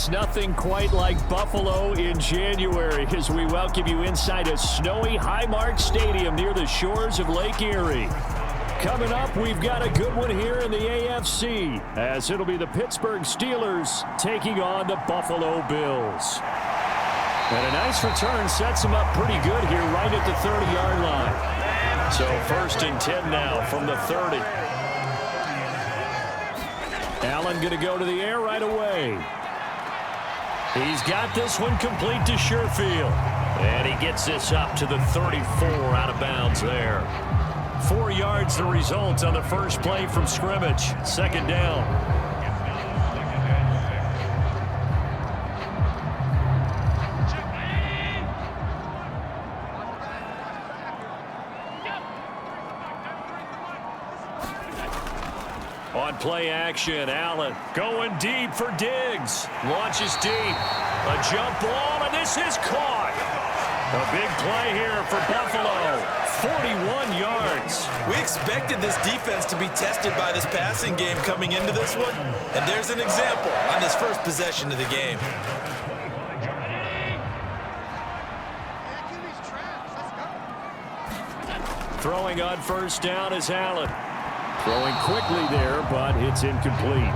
It's nothing quite like Buffalo in January as we welcome you inside a snowy Highmark Stadium near the shores of Lake Erie. Coming up, we've got a good one here in the AFC as it'll be the Pittsburgh Steelers taking on the Buffalo Bills. And a nice return sets them up pretty good here right at the 30-yard line. So 1st and 10 now from the 30. Allen going to go to the air right away. He's got this one complete to Sherfield. And he gets this up to the 34 out of bounds there. 4 yards the result on the first play from scrimmage. 2nd down. On play action, Allen going deep for Diggs. Launches deep. A jump ball, and this is caught. A big play here for Buffalo. 41 yards. We expected this defense to be tested by this passing game coming into this one. And there's an example on this first possession of the game. Throwing on 1st down is Allen. Throwing quickly there, but it's incomplete.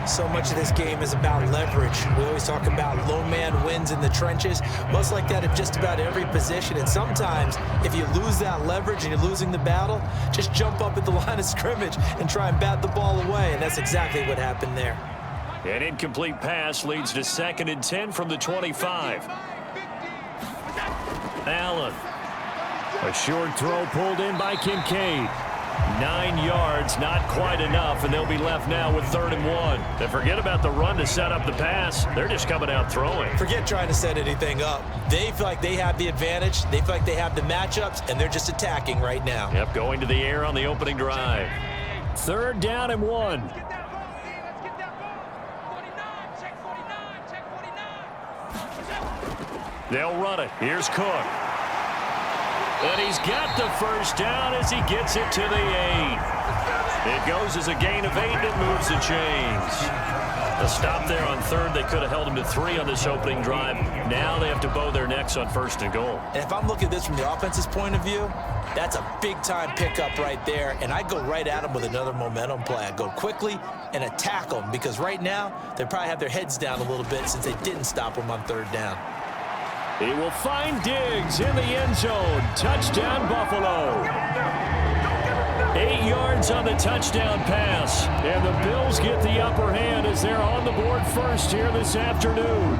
So much of this game is about leverage. We always talk about low man wins in the trenches. Most like that at just about every position. And sometimes, if you lose that leverage and you're losing the battle, just jump up at the line of scrimmage and try and bat the ball away. And that's exactly what happened there. An incomplete pass leads to 2nd and 10 from the 25. Allen. A short throw pulled in by Kincaid. 9 yards, not quite enough, and they'll be left now with 3rd and 1. And forget about the run to set up the pass. They're just coming out throwing. Forget trying to set anything up. They feel like they have the advantage. They feel like they have the matchups, and they're just attacking right now. Yep, going to the air on the opening drive. 3rd down and 1. They'll run it. Here's Cook. And he's got the 1st down as he gets it to the 8. It goes as a gain of 8, and it moves the chains. A stop there on 3rd. They could have held him to 3 on this opening drive. Now they have to bow their necks on 1st and goal. And if I'm looking at this from the offense's point of view, that's a big-time pickup right there. And I go right at them with another momentum play. I go quickly and attack them because right now they probably have their heads down a little bit since they didn't stop them on 3rd down. He will find Diggs in the end zone. Touchdown, Buffalo. 8 yards on the touchdown pass. And the Bills get the upper hand as they're on the board first here this afternoon.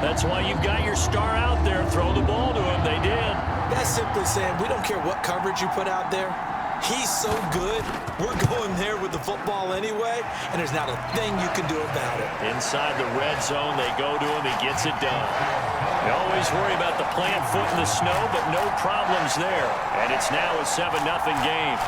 That's why you've got your star out there. Throw the ball to him. They did. That's simply saying we don't care what coverage you put out there. He's so good, we're going there with the football anyway, and there's not a thing you can do about it. Inside the red zone, they go to him. He gets it done. You always worry about the plant foot in the snow, but no problems there. And it's now a 7-0 game.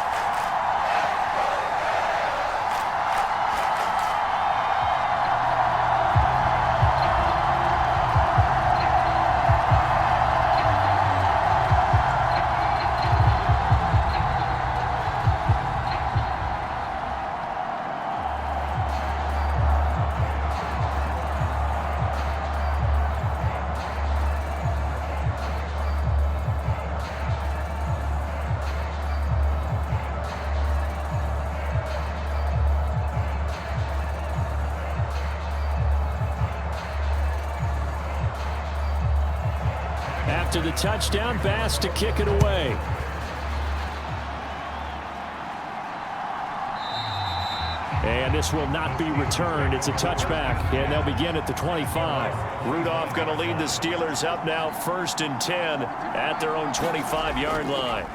After the touchdown, Bass to kick it away. And this will not be returned. It's a touchback, and they'll begin at the 25. Rudolph going to lead the Steelers up now 1st and 10 at their own 25-yard line.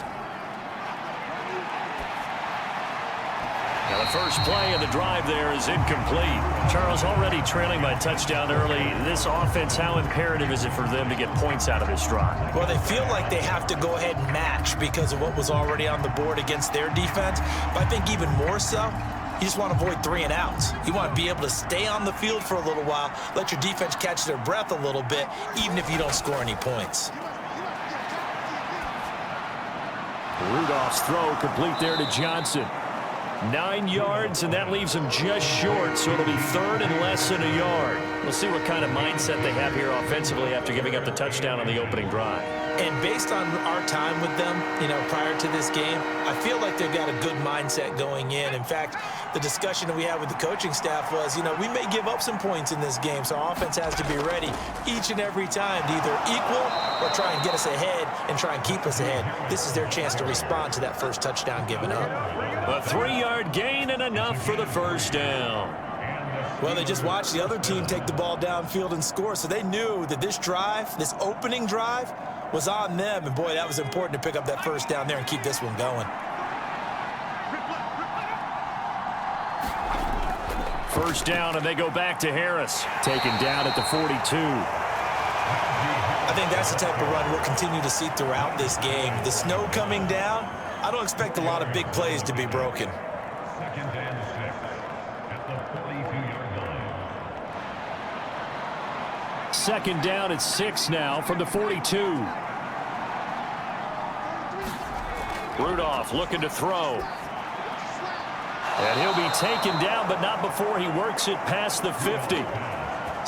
Now the first play of the drive there is incomplete. Charles, already trailing by touchdown early. This offense, how imperative is it for them to get points out of this drive? Well, they feel like they have to go ahead and match because of what was already on the board against their defense. But I think even more so, you just want to avoid 3 and outs. You want to be able to stay on the field for a little while, let your defense catch their breath a little bit, even if you don't score any points. Rudolph's throw complete there to Johnson. 9 yards, and that leaves them just short, so it'll be third and less than a yard. We'll see what kind of mindset they have here offensively after giving up the touchdown on the opening drive. And based on our time with them, prior to this game, I feel like they've got a good mindset going in. In fact, the discussion that we had with the coaching staff was, we may give up some points in this game, so our offense has to be ready each and every time to either equal or try and get us ahead and try and keep us ahead. This is their chance to respond to that first touchdown given up. A 3-yard gain and enough for the first down. Well, they just watched the other team take the ball downfield and score, so they knew that this drive, this opening drive, was on them. And, boy, that was important to pick up that first down there and keep this one going. First down, and they go back to Harris. Taken down at the 42. I think that's the type of run we'll continue to see throughout this game. The snow coming down, I don't expect a lot of big plays to be broken. Second down at 6 now from the 42. Rudolph looking to throw. And he'll be taken down, but not before he works it past the 50.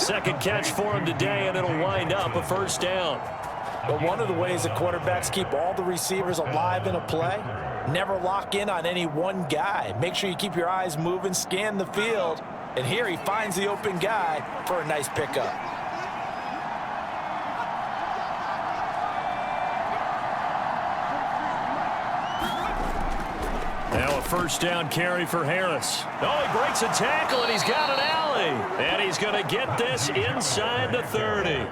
Second catch for him today, and it'll wind up a first down. But one of the ways that quarterbacks keep all the receivers alive in a play, never lock in on any one guy. Make sure you keep your eyes moving, scan the field. And here he finds the open guy for a nice pickup. Now a first down carry for Harris. Oh, he breaks a tackle, and he's got an alley. And he's going to get this inside the 30.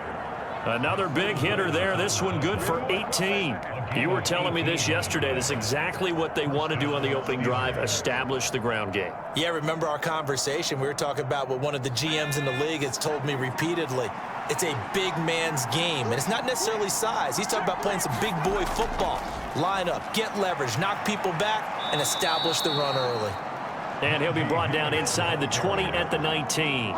Another big hitter there. This one good for 18. You were telling me this yesterday. This is exactly what they want to do on the opening drive, establish the ground game. Yeah, remember our conversation? We were talking about what one of the GMs in the league has told me repeatedly. It's a big man's game, and it's not necessarily size. He's talking about playing some big boy football. Line up, get leverage, knock people back, and establish the run early. And he'll be brought down inside the 20 at the 19.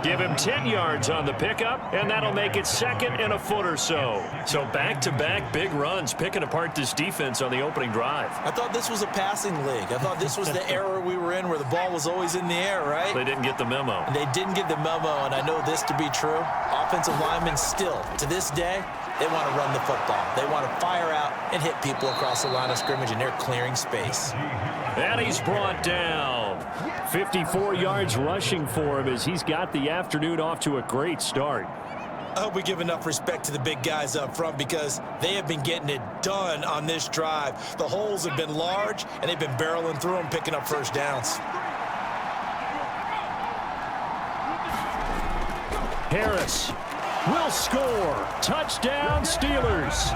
Give him 10 yards on the pickup, and that'll make it second and a foot or so. So back-to-back big runs, picking apart this defense on the opening drive. I thought this was a passing league. I thought this was the era we were in where the ball was always in the air, right? They didn't get the memo. And they didn't get the memo, and I know this to be true. Offensive linemen still, to this day, they want to run the football. They want to fire out and hit people across the line of scrimmage, and they're clearing space. And he's brought down. 54 yards rushing for him as he's got the afternoon off to a great start. I hope we give enough respect to the big guys up front because they have been getting it done on this drive. The holes have been large, and they've been barreling through them, picking up first downs. Harris will score. Touchdown, Steelers.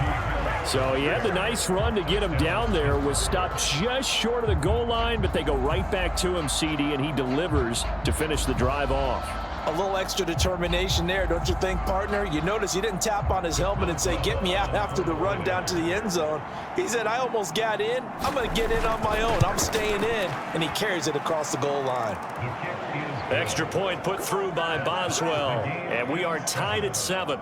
So he had the nice run to get him down there, was stopped just short of the goal line, but they go right back to him, CD, and he delivers to finish the drive off. A little extra determination there, don't you think, partner? You notice he didn't tap on his helmet and say, get me out after the run down to the end zone. He said, I almost got in. I'm going to get in on my own. I'm staying in. And he carries it across the goal line. Extra point put through by Boswell, and we are tied at 7.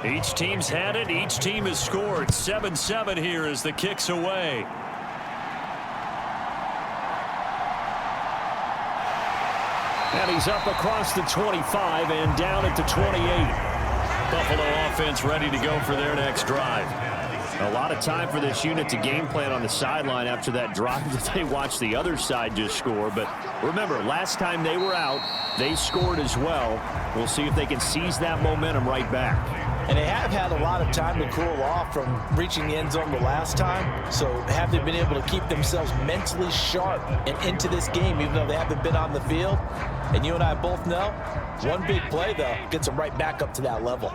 Each team's had it. Each team has scored. 7-7 here as the kick's away. And he's up across the 25 and down at the 28. Buffalo offense ready to go for their next drive. A lot of time for this unit to game plan on the sideline after that drive that they watched the other side just score. But remember, last time they were out, they scored as well. We'll see if they can seize that momentum right back. And they have had a lot of time to cool off from reaching the end zone the last time. So have they been able to keep themselves mentally sharp and into this game, even though they haven't been on the field? And you and I both know, one big play, though, gets them right back up to that level.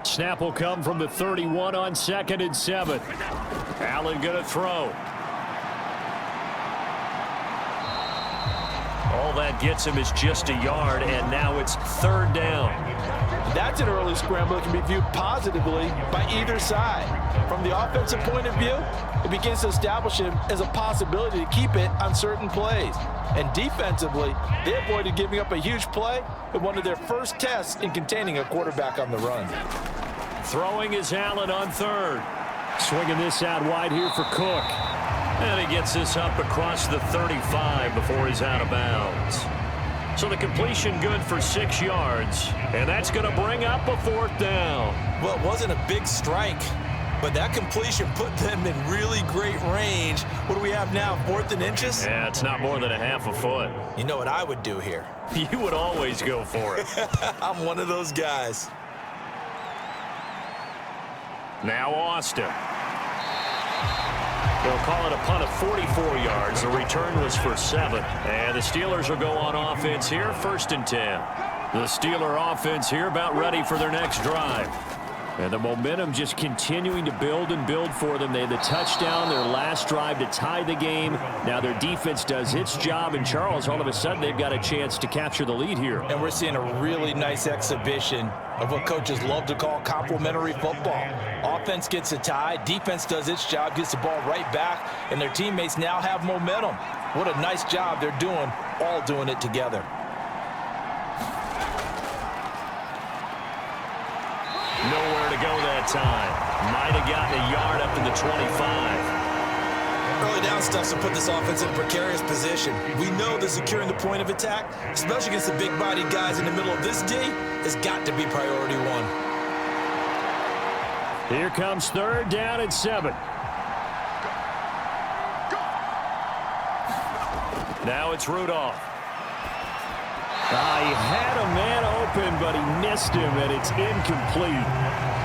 Snap will come from the 31 on 2nd and 7. Allen going to throw. All that gets him is just a yard, and now it's 3rd down. That's an early scramble that can be viewed positively by either side. From the offensive point of view, it begins to establish him as a possibility to keep it on certain plays. And defensively, they avoided giving up a huge play in one of their first tests in containing a quarterback on the run. Throwing is Allen on 3rd. Swinging this out wide here for Cook. And he gets this up across the 35 before he's out of bounds. So the completion good for 6 yards. And that's going to bring up a 4th down. Well, it wasn't a big strike, but that completion put them in really great range. What do we have now, 4th and inches? Yeah, it's not more than a half a foot. You know what I would do here? You would always go for it. I'm one of those guys. Now Austin. They'll call it a punt of 44 yards. The return was for 7. And the Steelers will go on offense here, 1st and 10. The Steeler offense here about ready for their next drive. And the momentum just continuing to build and build for them. They had the touchdown, their last drive to tie the game. Now their defense does its job. And Charles, all of a sudden, they've got a chance to capture the lead here. And we're seeing a really nice exhibition of what coaches love to call complementary football. Offense gets a tie, defense does its job, gets the ball right back, and their teammates now have momentum. What a nice job they're doing, all doing it together. Nowhere to go that time. Might have gotten a yard up to the 25. Early down stuff to put this offense in a precarious position. We know that securing the point of attack, especially against the big-bodied guys in the middle of this D, has got to be priority 1. Here comes 3rd down and 7. Now it's Rudolph. He had a man open, but he missed him, and it's incomplete.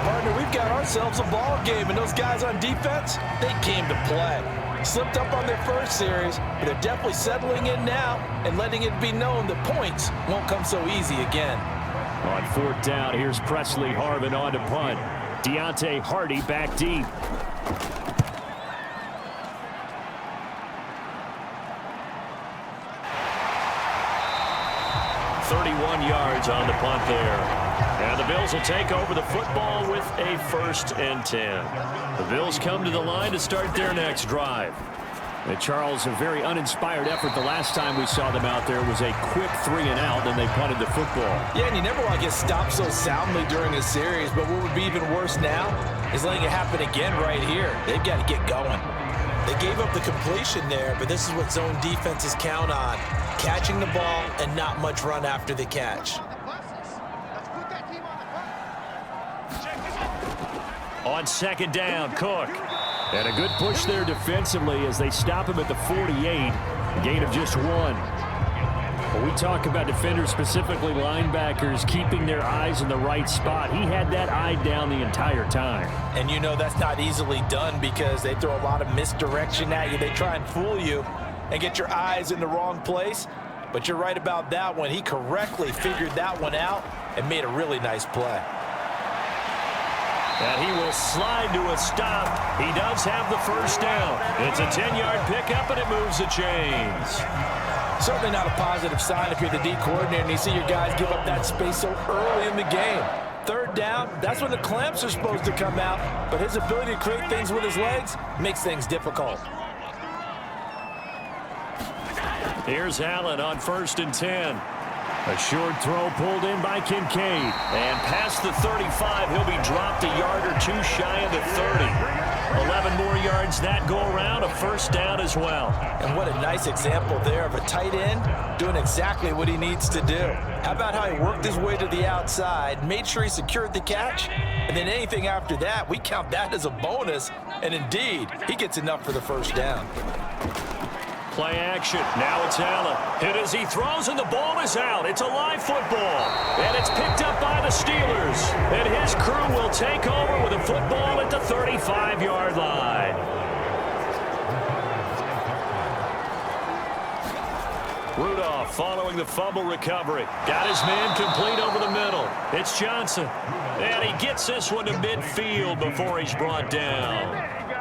Partner, we've got ourselves a ball game, and those guys on defense, they came to play. Slipped up on their first series, but they're definitely settling in now and letting it be known that points won't come so easy again. On 4th down, here's Presley Harvin on to punt. Deontay Hardy back deep. 31 yards on the punt there. And the Bills will take over the football with a 1st and 10. The Bills come to the line to start their next drive. And Charles, a very uninspired effort the last time we saw them out there was a quick 3 and out, and they punted the football. Yeah, and you never want to get stopped so soundly during a series, but what would be even worse now is letting it happen again right here. They've got to get going. They gave up the completion there, but this is what zone defenses count on. Catching the ball and not much run after the catch. On 2nd down, Cook. And a good push there defensively as they stop him at the 48. A gain of just 1. When we talk about defenders, specifically linebackers, keeping their eyes in the right spot, he had that eye down the entire time. And you know that's not easily done because they throw a lot of misdirection at you. They try and fool you and get your eyes in the wrong place. But you're right about that one. He correctly figured that one out and made a really nice play. And he will slide to a stop. He does have the 1st down. It's a 10-yard pickup, and it moves the chains. Certainly not a positive sign if you're the D coordinator and you see your guys give up that space so early in the game. 3rd down, that's when the clamps are supposed to come out, but his ability to create things with his legs makes things difficult. Here's Allen on 1st and 10. A short throw pulled in by Kincaid. And past the 35, he'll be dropped a yard or 2 shy of the 30. 11 more yards that go around, a 1st down as well. And what a nice example there of a tight end doing exactly what he needs to do. How about how he worked his way to the outside, made sure he secured the catch, and then anything after that, we count that as a bonus. And indeed, he gets enough for the 1st down. Play action. Now it's Allen. Hit as he throws, and the ball is out. It's a live football. And it's picked up by the Steelers. And his crew will take over with a football at the 35-yard line. Rudolph following the fumble recovery. Got his man complete over the middle. It's Johnson. And he gets this one to midfield before he's brought down.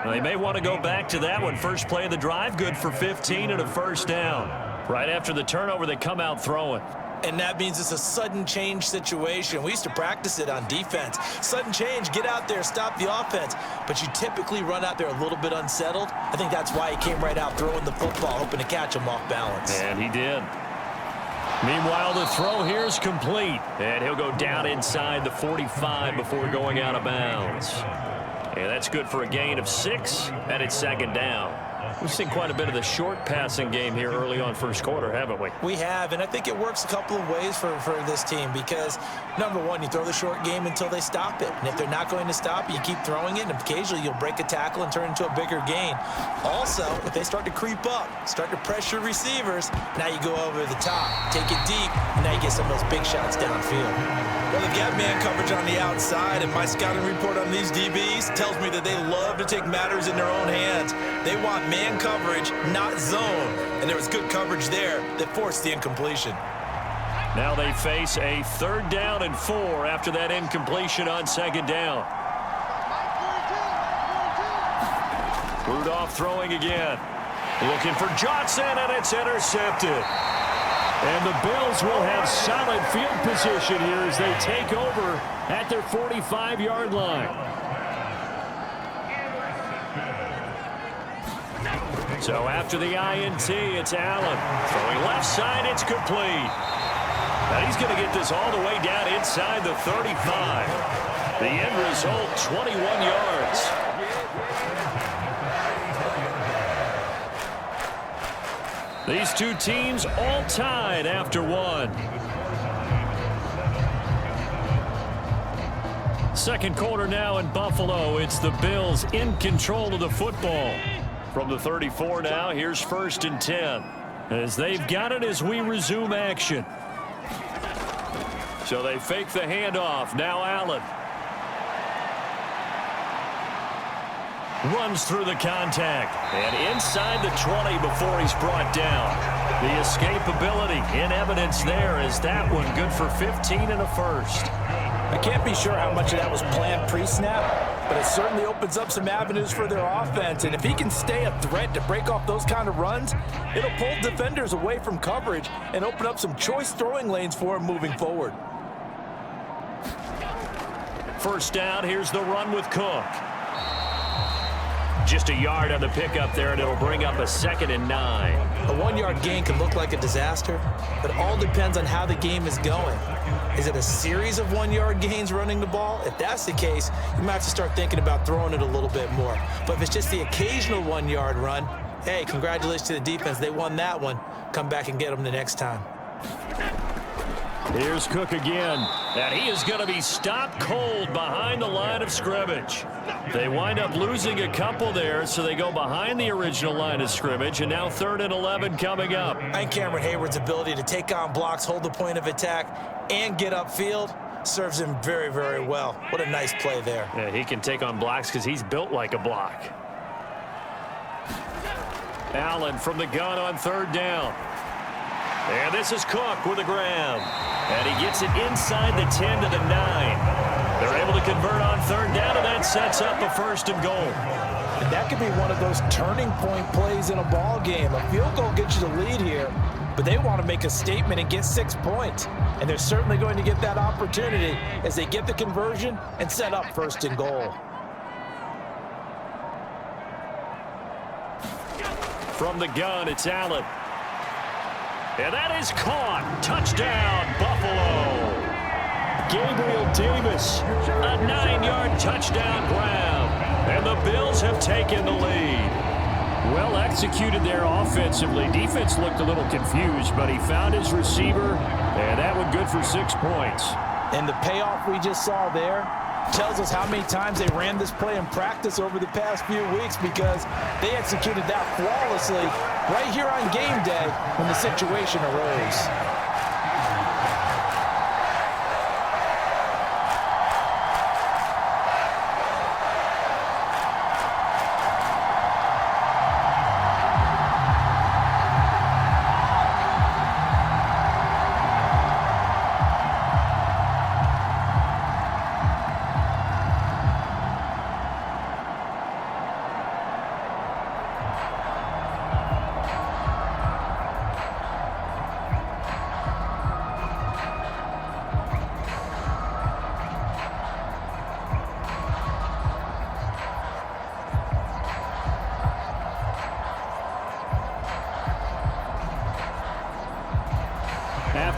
Well, they may want to go back to that one. First play of the drive, good for 15 and a first down. Right after the turnover, they come out throwing. And that means it's a sudden change situation. We used to practice it on defense. Sudden change, get out there, stop the offense. But you typically run out there a little bit unsettled. I think that's why he came right out throwing the football, hoping to catch him off balance. And he did. Meanwhile, the throw here is complete. And he'll go down inside the 45 before going out of bounds. And that's good for a gain of 6, and it's second down. We've seen quite a bit of the short passing game here early on first quarter, haven't we? We have, and I think it works a couple of ways for this team because, number one, you throw the short game until they stop it. And if they're not going to stop it, you keep throwing it, and occasionally you'll break a tackle and turn into a bigger gain. Also, if they start to creep up, start to pressure receivers, now you go over the top, take it deep, and now you get some of those big shots downfield. Well, they've got man coverage on the outside, and my scouting report on these DBs tells me that they love to take matters in their own hands. They want man coverage, not zone. And there was good coverage there that forced the incompletion. Now they face a 3rd down and 4 after that incompletion on second down. Rudolph throwing again. Looking for Johnson, and it's intercepted. And the Bills will have solid field position here as they take over at their 45-yard line. So after the INT, it's Allen. Throwing left side, it's complete. Now he's going to get this all the way down inside the 35. The end result, 21 yards. These two teams all tied after one. Second quarter now in Buffalo. It's the Bills in control of the football. From the 34 now, here's 1st and 10. As they've got it as we resume action. So they fake the handoff. Now Allen. Runs through the contact. And inside the 20 before he's brought down. The escapability in evidence there as that one good for 15 and a first. I can't be sure how much of that was planned pre-snap, but it certainly opens up some avenues for their offense. And if he can stay a threat to break off those kind of runs, it'll pull defenders away from coverage and open up some choice throwing lanes for him moving forward. First down, here's the run with Cook. Just a yard on the pickup there, and it'll bring up a 2nd and 9. A 1-yard gain can look like a disaster, but it all depends on how the game is going. Is it a series of 1-yard gains running the ball? If that's the case, you might have to start thinking about throwing it a little bit more. But if it's just the occasional 1-yard run, hey, congratulations to the defense. They won that one. Come back and get them the next time. Here's Cook again, and he is going to be stopped cold behind the line of scrimmage. They wind up losing a couple there, so they go behind the original line of scrimmage, and now 3rd and 11 coming up. And Cameron Hayward's ability to take on blocks, hold the point of attack, and get upfield serves him very, very well. What a nice play there. Yeah, he can take on blocks because he's built like a block. Allen from the gun on 3rd down. And this is Cook with a grab. And he gets it inside the 10 to the 9. They're able to convert on 3rd down, and that sets up a 1st and goal. And that could be one of those turning point plays in a ball game. A field goal gets you the lead here, but they want to make a statement and get 6 points. And they're certainly going to get that opportunity as they get the conversion and set up 1st and goal. From the gun, it's Allen. And that is caught. Touchdown, Buffalo. Gabriel Davis, a 9-yard touchdown grab. And the Bills have taken the lead. Well executed there offensively. Defense looked a little confused, but he found his receiver, and that one good for 6 points. And the payoff we just saw there tells us how many times they ran this play in practice over the past few weeks, because they executed that flawlessly right here on game day when the situation arose.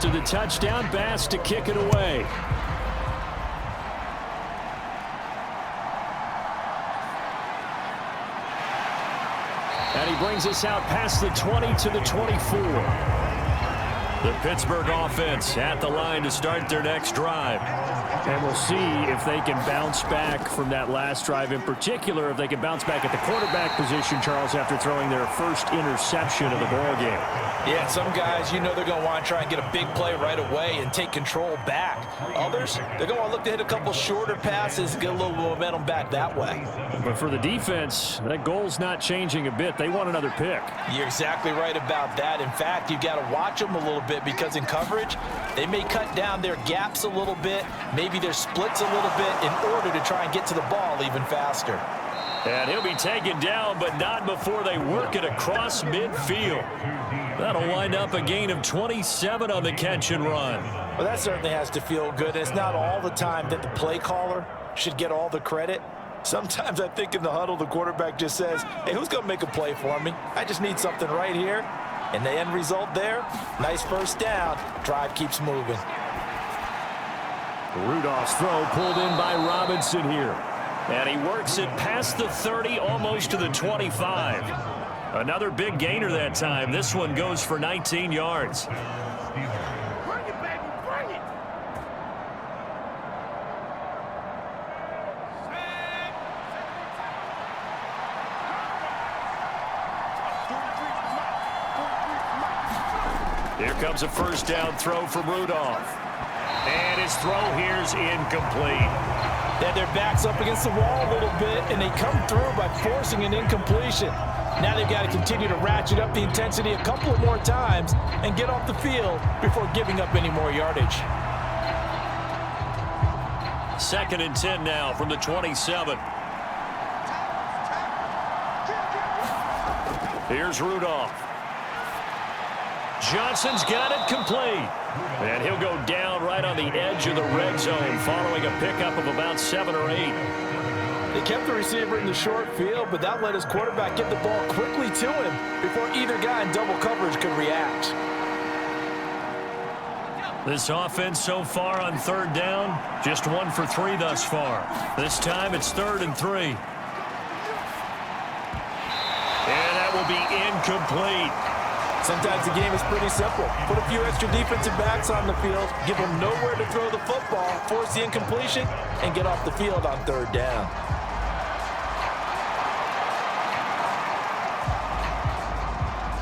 after the touchdown pass to kick it away. And he brings us out past the 20 to the 24. The Pittsburgh offense at the line to start their next drive. And we'll see if they can bounce back from that last drive, in particular if they can bounce back at the quarterback position, Charles, after throwing their first interception of the ball game. Yeah, some guys, you know they're going to want to try and get a big play right away and take control back. Others, they're going to want to look to hit a couple shorter passes and get a little momentum back that way. But for the defense, that goal's not changing a bit. They want another pick. You're exactly right about that. In fact, you've got to watch them a little bit because in coverage, they may cut down their gaps a little bit, maybe their splits a little bit in order to try and get to the ball even faster. And he'll be taken down, but not before they work it across midfield. That'll wind up a gain of 27 on the catch and run. Well, that certainly has to feel good. It's not all the time that the play caller should get all the credit. Sometimes I think in the huddle, the quarterback just says, hey, who's going to make a play for me? I just need something right here. And the end result there, nice first down. Drive keeps moving. Rudolph's throw pulled in by Robinson here. And he works it past the 30, almost to the 25. Another big gainer that time. This one goes for 19 yards. Bring it, baby, bring it. Here comes a first down throw from Rudolph. And his throw here's incomplete. Then their back's up against the wall a little bit, and they come through by forcing an incompletion. Now they've got to continue to ratchet up the intensity a couple of more times and get off the field before giving up any more yardage. 2nd and 10 now from the 27. Here's Rudolph. Johnson's got it complete. And he'll go down right on the edge of the red zone following a pickup of about 7 or 8. They kept the receiver in the short field, but that let his quarterback get the ball quickly to him before either guy in double coverage could react. This offense so far on 3rd down, just 1 for 3 thus far. This time it's 3rd and 3. And that will be incomplete. Sometimes the game is pretty simple. Put a few extra defensive backs on the field, give them nowhere to throw the football, force the incompletion, and get off the field on 3rd down.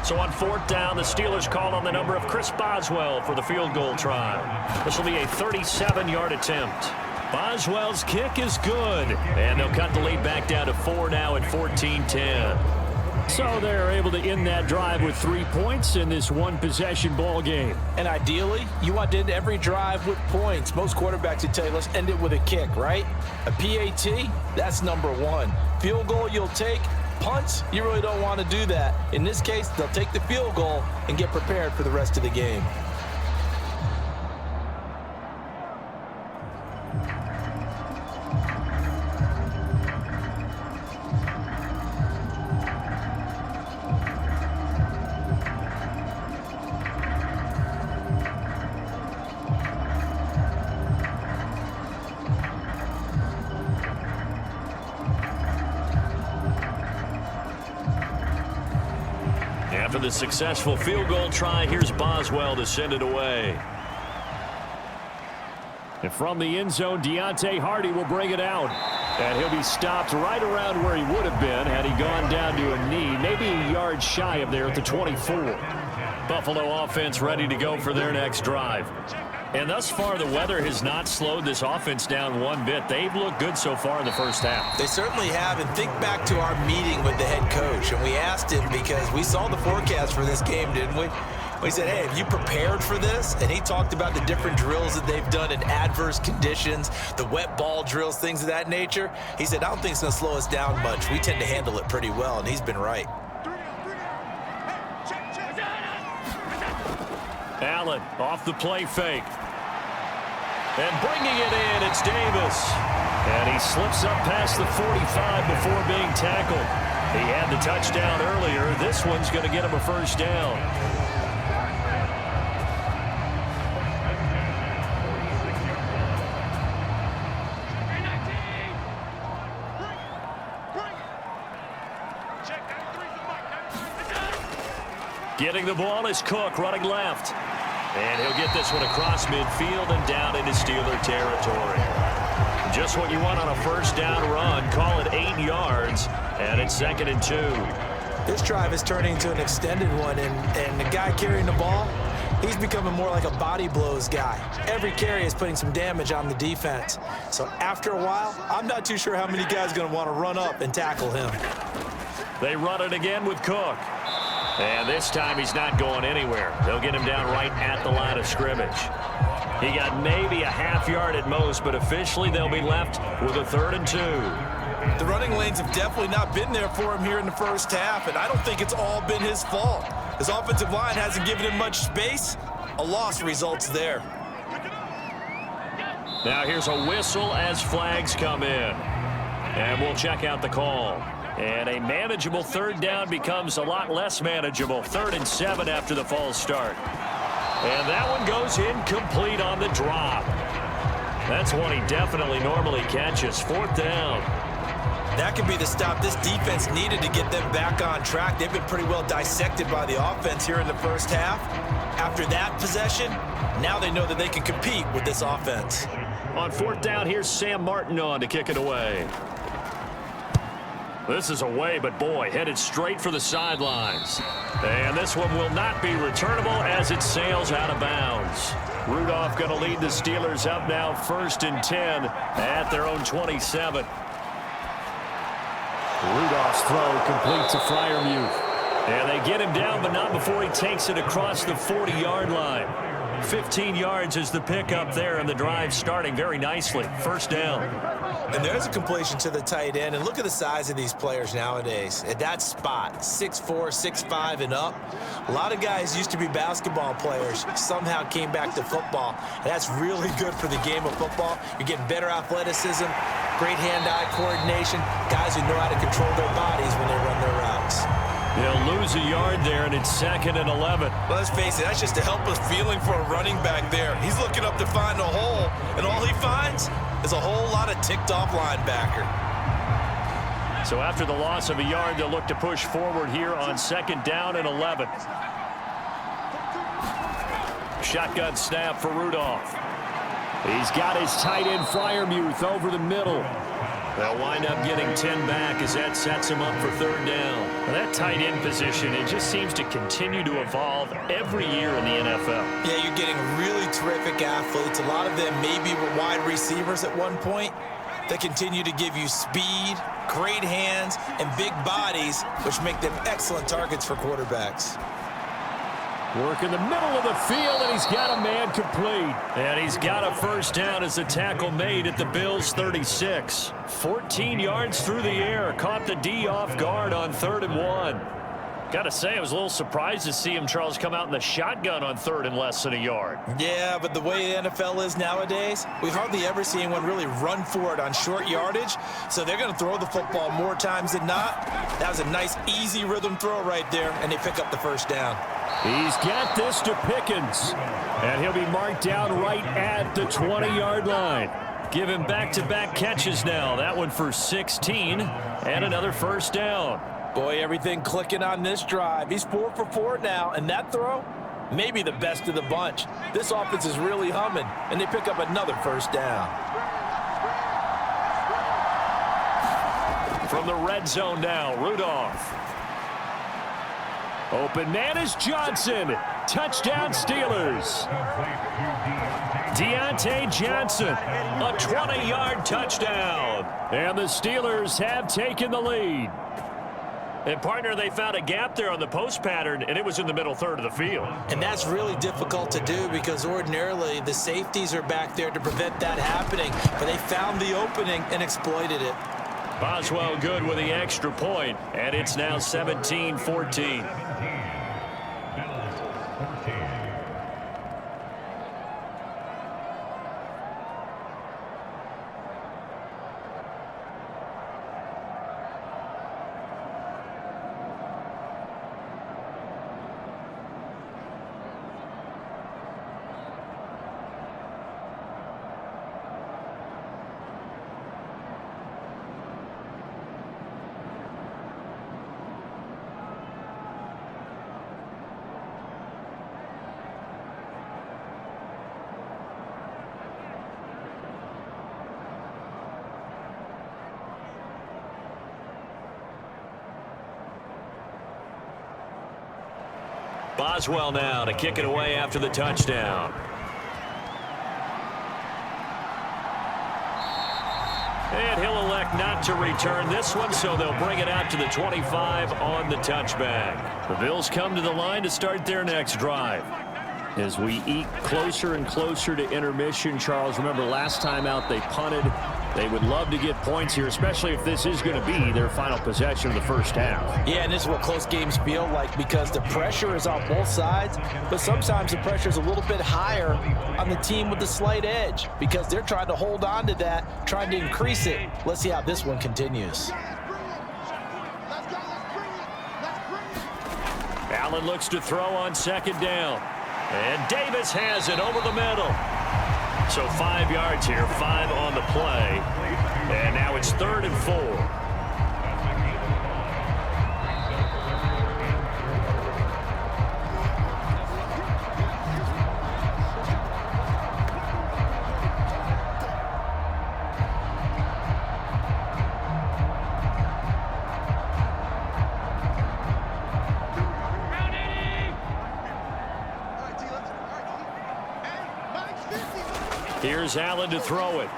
So on 4th down, the Steelers call on the number of Chris Boswell for the field goal try. This will be a 37-yard attempt. Boswell's kick is good. And they'll cut the lead back down to 4 now at 14-10. So they're able to end that drive with 3 points in this one-possession ball game. And ideally, you want to end every drive with points. Most quarterbacks would tell you, let's end it with a kick, right? A PAT, that's number 1. Field goal you'll take. Punts, you really don't want to do that. In this case, they'll take the field goal and get prepared for the rest of the game. After the successful field goal try, here's Boswell to send it away. And from the end zone, Deontay Hardy will bring it out. And he'll be stopped right around where he would have been had he gone down to a knee, maybe a yard shy of there at the 24. Buffalo offense ready to go for their next drive. And thus far, the weather has not slowed this offense down one bit. They've looked good so far in the first half. They certainly have. And think back to our meeting with the head coach. And we asked him, because we saw the forecast for this game, didn't we? We said, hey, have you prepared for this? And he talked about the different drills that they've done in adverse conditions, the wet ball drills, things of that nature. He said, I don't think it's going to slow us down much. We tend to handle it pretty well, and he's been right. Allen off the play fake. And bringing it in, it's Davis. And he slips up past the 45 before being tackled. He had the touchdown earlier. This one's going to get him a first down. Getting the ball is Cook running left. And he'll get this one across midfield and down into Steeler territory. Just what you want on a first down run. Call it 8 yards, and it's 2nd and 2. This drive is turning into an extended one, and the guy carrying the ball, he's becoming more like a body blows guy. Every carry is putting some damage on the defense. So after a while, I'm not too sure how many guys are going to want to run up and tackle him. They run it again with Cook. And this time he's not going anywhere. They'll get him down right at the line of scrimmage. He got maybe a half yard at most, but officially they'll be left with a 3rd and 2. The running lanes have definitely not been there for him here in the first half, and I don't think it's all been his fault. His offensive line hasn't given him much space. A loss results there. Now here's a whistle as flags come in. And we'll check out the call. And a manageable 3rd down becomes a lot less manageable. 3rd and 7 after the false start. And that one goes incomplete on the drop. That's one he definitely normally catches. 4th down. That could be the stop this defense needed to get them back on track. They've been pretty well dissected by the offense here in the first half. After that possession, now they know that they can compete with this offense. On 4th down, here's Sam Martin on to kick it away. This is away, but boy, headed straight for the sidelines. And this one will not be returnable as it sails out of bounds. Rudolph going to lead the Steelers up now 1st and 10 at their own 27. Rudolph's throw complete to Freiermuth. And they get him down, but not before he takes it across the 40-yard line. 15 yards is the pickup there, and the drive starting very nicely. 1st down. And there's a completion to the tight end. And look at the size of these players nowadays. At that spot, 6'4", 6'5", and up. A lot of guys used to be basketball players, somehow came back to football. And that's really good for the game of football. You're getting better athleticism, great hand-eye coordination, guys who know how to control their bodies when they run their routes. They'll lose a yard there, and it's 2nd and 11. Well, let's face it, that's just a helpless feeling for a running back there. He's looking up to find a hole, and all he finds is a whole lot of ticked-off linebacker. So after the loss of a yard, they'll look to push forward here on 2nd down and 11. Shotgun snap for Rudolph. He's got his tight end Freiermuth over the middle. They'll wind up getting 10 back as that sets him up for 3rd down. Now that tight end position, it just seems to continue to evolve every year in the NFL. Yeah, you're getting really terrific athletes. A lot of them maybe were wide receivers at one point. They continue to give you speed, great hands, and big bodies, which make them excellent targets for quarterbacks. Work in the middle of the field, and he's got a man complete. And he's got a 1st down as the tackle made at the Bills' 36. 14 yards through the air. Caught the D off guard on 3rd and 1. Got to say, I was a little surprised to see him, Charles, come out in the shotgun on 3rd and less than a yard. Yeah, but the way the NFL is nowadays, we hardly ever see anyone really run for it on short yardage. So they're going to throw the football more times than not. That was a nice, easy rhythm throw right there, and they pick up the 1st down. He's got this to Pickens, and he'll be marked down right at the 20-yard line. Give him back-to-back catches now. That one for 16, and another 1st down. Boy, everything clicking on this drive. He's 4 for 4 now, and that throw, maybe the best of the bunch. This offense is really humming, and they pick up another 1st down. From the red zone now, Rudolph. Open man is Johnson. Touchdown Steelers. Deontay Johnson, a 20-yard touchdown. And the Steelers have taken the lead. And, partner, they found a gap there on the post pattern, and it was in the middle 3rd of the field. And that's really difficult to do because ordinarily the safeties are back there to prevent that happening. But they found the opening and exploited it. Boswell good with the extra point, and it's now 17-14. Boswell now to kick it away after the touchdown. And he'll elect not to return this one, so they'll bring it out to the 25 on the touchback. The Bills come to the line to start their next drive. As we eke closer and closer to intermission, Charles, remember last time out they punted. They would love to get points here, especially if this is going to be their final possession of the first half. Yeah, and this is what close games feel like because the pressure is on both sides, but sometimes the pressure is a little bit higher on the team with the slight edge because they're trying to hold on to that, trying to increase it. Let's see how this one continues. Allen looks to throw on second down. And Davis has it over the middle. So 5 yards here, 5 on the play. And now it's 3rd and 4. Here's Allen to throw it.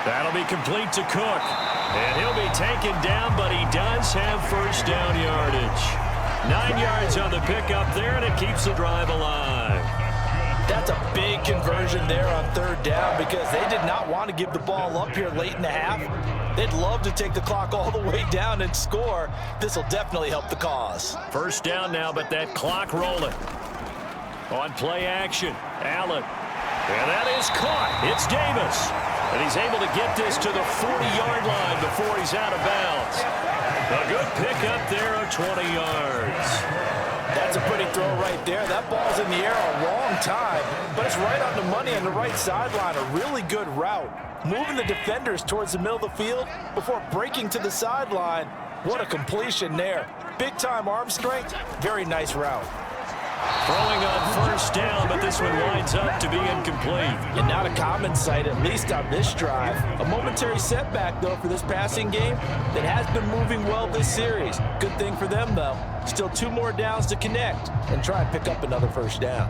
That'll be complete to Cook. And he'll be taken down, but he does have first down yardage. 9 yards on the pickup there, and it keeps the drive alive. That's a big conversion there on 3rd down because they did not want to give the ball up here late in the half. They'd love to take the clock all the way down and score. This will definitely help the cause. First down now, but that clock rolling. On play action, Allen. And that is caught. It's Davis. And he's able to get this to the 40-yard line before he's out of bounds. A good pickup there of 20 yards. That's a pretty throw right there. That ball's in the air a long time, but it's right on the money on the right sideline. A really good route. Moving the defenders towards the middle of the field before breaking to the sideline. What a completion there. Big-time arm strength. Very nice route. Throwing on first down, but this one winds up to be incomplete. And not a common sight, at least on this drive. A momentary setback, though, for this passing game that has been moving well this series. Good thing for them, though. Still 2 more downs to connect and try and pick up another first down.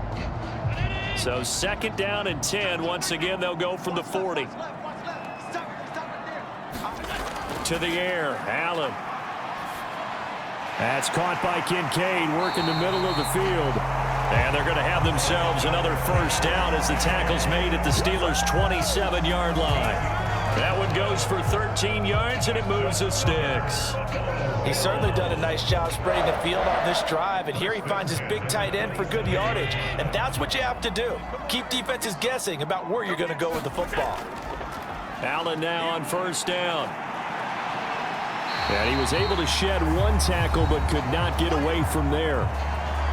So 2nd down and 10. Once again, they'll go from the 40. To the air, Allen. That's caught by Kincaid, working the middle of the field. And they're going to have themselves another first down as the tackle's made at the Steelers' 27-yard line. That one goes for 13 yards, and it moves the sticks. He's certainly done a nice job spreading the field on this drive, and here he finds his big tight end for good yardage. And that's what you have to do. Keep defenses guessing about where you're going to go with the football. Allen now on first down. And he was able to shed 1 tackle but could not get away from there.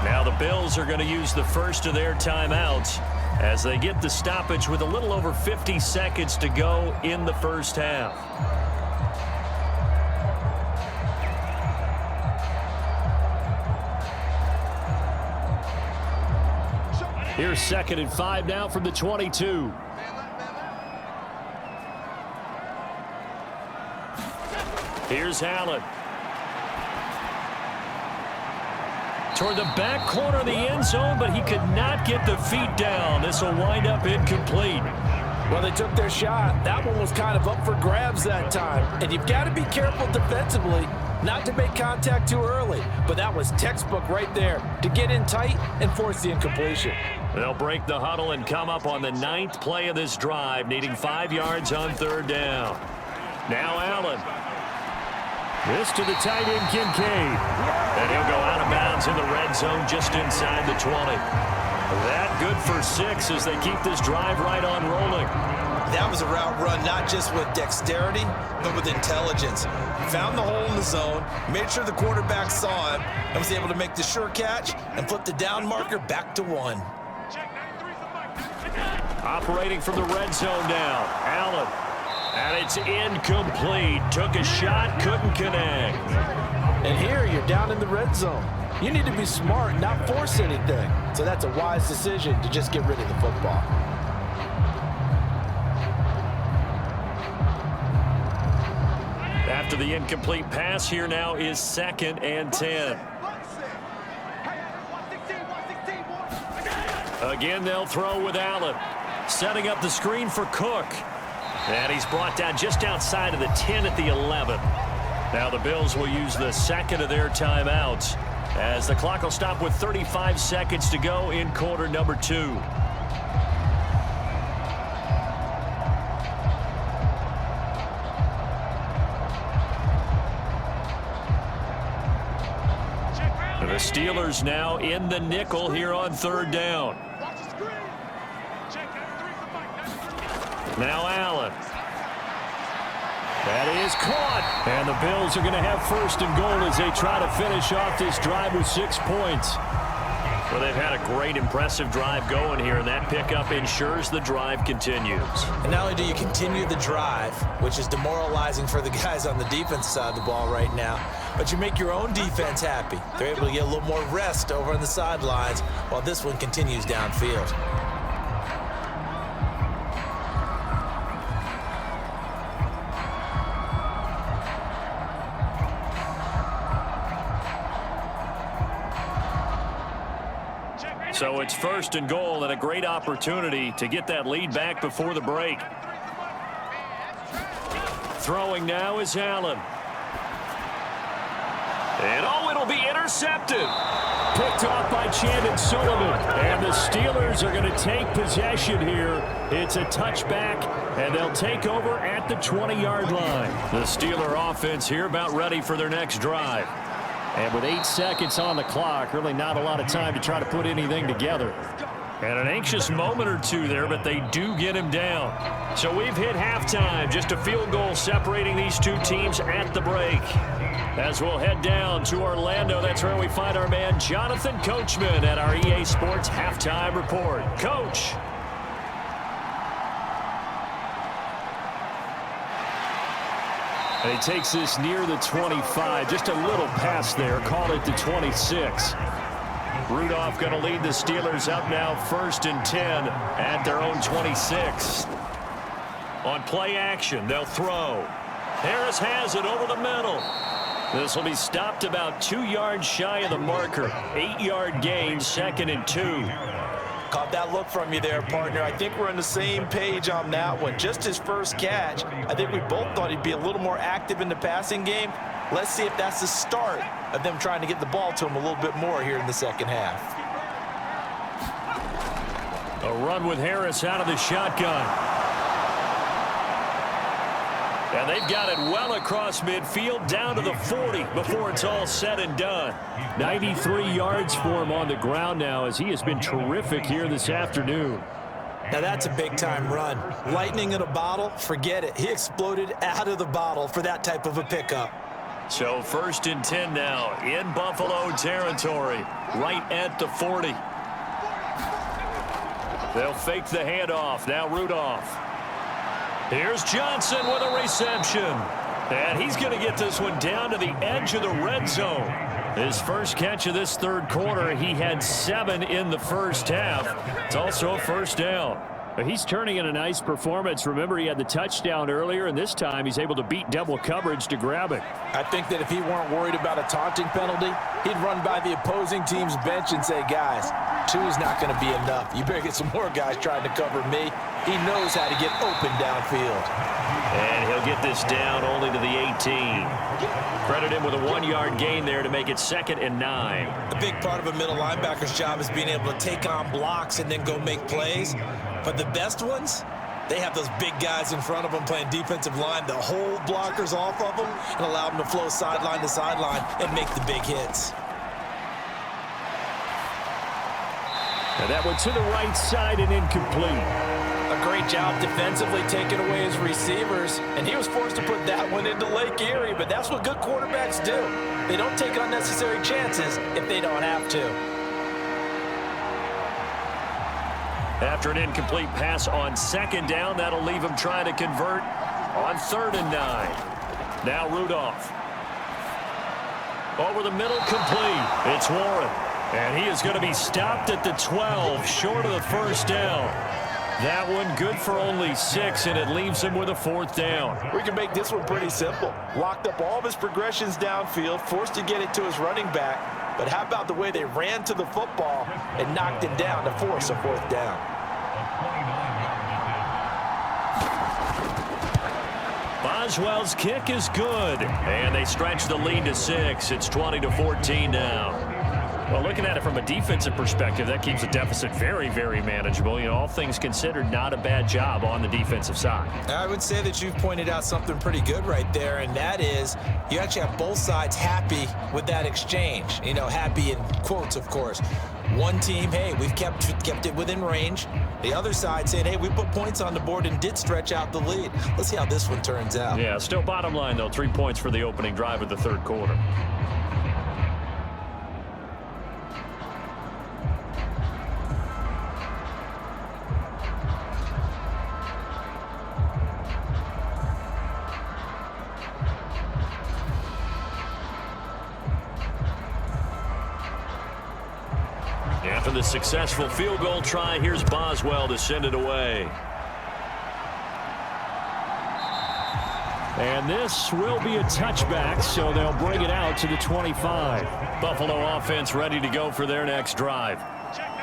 Now the Bills are going to use the first of their timeouts as they get the stoppage with a little over 50 seconds to go in the first half. Here's 2nd and 5 now from the 22. Here's Allen. Toward the back corner of the end zone, but he could not get the feet down. This will wind up incomplete. Well, they took their shot. That one was kind of up for grabs that time. And you've got to be careful defensively not to make contact too early. But that was textbook right there to get in tight and force the incompletion. They'll break the huddle and come up on the 9th play of this drive, needing 5 yards on 3rd down. Now Allen. This to the tight end, Kincaid. And he'll go out of bounds in the red zone just inside the 20. That good for 6 as they keep this drive right on rolling. That was a route run not just with dexterity, but with intelligence. Found the hole in the zone, made sure the quarterback saw him, and was able to make the sure catch and flip the down marker back to 1. Operating from the red zone now, Allen. And it's incomplete. Took a shot, couldn't connect. And here you're down in the red zone. You need to be smart, not force anything. So that's a wise decision to just get rid of the football. After the incomplete pass, here now is 2nd and 10. Again, they'll throw with Allen. Setting up the screen for Cook. And he's brought down just outside of the 10 at the 11. Now the Bills will use the second of their timeouts as the clock will stop with 35 seconds to go in quarter number 2. The Steelers now in the nickel here on third down. Now Allen. That is caught. And the Bills are going to have first and goal as they try to finish off this drive with 6 points. Well, they've had a great, impressive drive going here, and that pickup ensures the drive continues. And not only do you continue the drive, which is demoralizing for the guys on the defense side of the ball right now, but you make your own defense happy. They're able to get a little more rest over on the sidelines while this one continues downfield. So it's first and goal and a great opportunity to get that lead back before the break. Throwing now is Allen. And it'll be intercepted. Picked off by Chandon Sullivan. And the Steelers are going to take possession here. It's a touchback, and they'll take over at the 20-yard line. The Steeler offense here about ready for their next drive. And with 8 seconds on the clock, really not a lot of time to try to put anything together. And an anxious moment or two there, but they do get him down. So we've hit halftime. Just a field goal separating these two teams at the break. As we'll head down to Orlando, that's where we find our man Jonathan Coachman at our EA Sports Halftime Report. Coach. And he takes this near the 25. Just a little pass there. Call it the 26. Rudolph going to lead the Steelers up now first and 10 at their own 26. On play action, they'll throw. Harris has it over the middle. This will be stopped about 2 yards shy of the marker. 8-yard gain, 2nd and 2. Caught that look from you there, partner. I think we're on the same page on that one. Just his first catch. I think we both thought he'd be a little more active in the passing game. Let's see if that's the start of them trying to get the ball to him a little bit more here in the second half. A run with Harris out of the shotgun. And they've got it well across midfield down to the 40 before it's all said and done. 93 yards for him on the ground now as he has been terrific here this afternoon. Now that's a big-time run. Lightning in a bottle, forget it. He exploded out of the bottle for that type of a pickup. So first and 10 now in Buffalo territory, right at the 40. They'll fake the handoff. Now Rudolph. Here's Johnson with a reception. And he's going to get this one down to the edge of the red zone. His first catch of this third quarter, he had 7 in the first half. It's also a first down. He's turning in a nice performance. Remember, he had the touchdown earlier, and this time he's able to beat double coverage to grab it. I think that if he weren't worried about a taunting penalty, he'd run by the opposing team's bench and say, guys, 2 is not going to be enough. You better get some more guys trying to cover me. He knows how to get open downfield. And he'll get this down only to the 18. Credit him with a 1-yard gain there to make it 2nd and 9. A big part of a middle linebacker's job is being able to take on blocks and then go make plays. But the best ones, they have those big guys in front of them playing defensive line that hold blockers off of them and allow them to flow sideline to sideline and make the big hits. And that one to the right side and incomplete. A great job defensively taking away his receivers, and he was forced to put that one into Lake Erie, but that's what good quarterbacks do. They don't take unnecessary chances if they don't have to. After an incomplete pass on 2nd down, that'll leave him trying to convert on 3rd and 9. Now Rudolph. Over the middle, complete. It's Warren. And he is going to be stopped at the 12, short of the first down. That one good for only 6, and it leaves him with a 4th down. We can make this one pretty simple. Locked up all of his progressions downfield, forced to get it to his running back. But how about the way they ran to the football and knocked him down to force a 4th down? Boswell's kick is good, and they stretch the lead to 6. It's 20-14 now. Well, looking at it from a defensive perspective, that keeps the deficit very, very manageable. You know, all things considered, not a bad job on the defensive side. I would say that you've pointed out something pretty good right there, and that is you actually have both sides happy with that exchange. You know, happy in quotes, of course. One team, hey, we've kept it within range. The other side saying, hey, we put points on the board and did stretch out the lead. Let's see how this one turns out. Yeah, still bottom line, though, 3 points for the opening drive of the 3rd quarter. After the successful field goal try, here's Boswell to send it away. And this will be a touchback, so they'll bring it out to the 25. Buffalo offense ready to go for their next drive.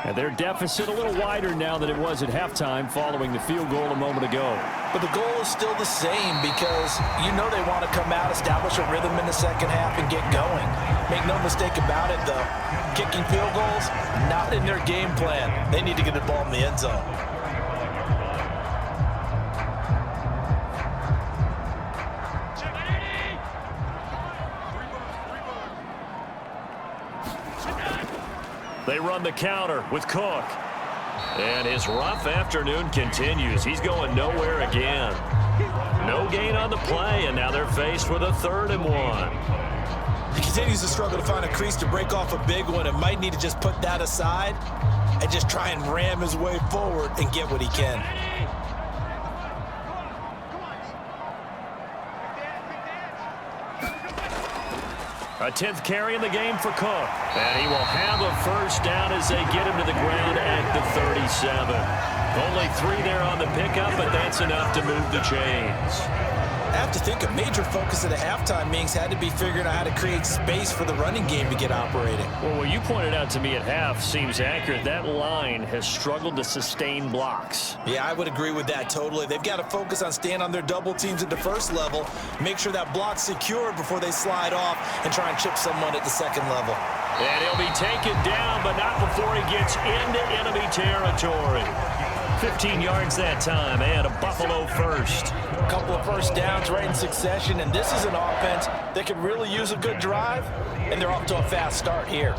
And their deficit a little wider now than it was at halftime following the field goal a moment ago. But the goal is still the same because you know they want to come out, establish a rhythm in the second half, and get going. Make no mistake about it, though. Kicking field goals, not in their game plan. They need to get the ball in the end zone. They run the counter with Cook. And his rough afternoon continues. He's going nowhere again. No gain on the play, and now they're faced with a 3rd and 1. He continues to struggle to find a crease to break off a big one and might need to just put that aside and just try and ram his way forward and get what he can. A 10th carry in the game for Cook. And he will have a 1st down as they get him to the ground at the 37. Only 3 there on the pickup, but that's enough to move the chains. I have to think a major focus of the halftime meetings had to be figuring out how to create space for the running game to get operating. Well, what you pointed out to me at half seems accurate. That line has struggled to sustain blocks. Yeah, I would agree with that totally. They've got to focus on staying on their double teams at the 1st level, make sure that block's secured before they slide off and try and chip someone at the 2nd level. And he'll be taken down, but not before he gets into enemy territory. 15 yards that time, and a Buffalo 1st. A couple of 1st downs right in succession, and this is an offense that could really use a good drive, and they're off to a fast start here.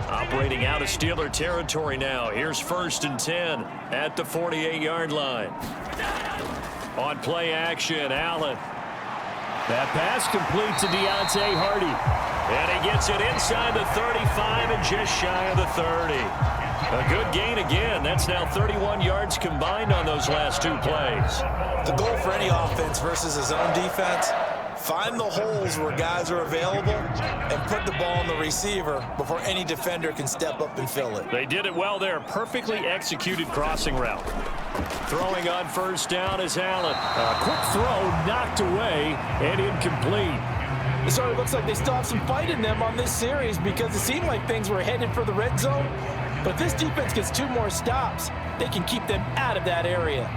Operating out of Steeler territory now. Here's 1st and 10 at the 48-yard line. On play action, Allen. That pass complete to Deontay Hardy. And he gets it inside the 35 and just shy of the 30. A good gain again. That's now 31 yards combined on those last 2 plays. The goal for any offense versus his own defense, find the holes where guys are available and put the ball on the receiver before any defender can step up and fill it. They did it well there. Perfectly executed crossing route. Throwing on 1st down is Allen. A quick throw knocked away and incomplete. It sort of looks like they still have some fight in them on this series because it seemed like things were headed for the red zone. But if this defense gets 2 more stops, they can keep them out of that area.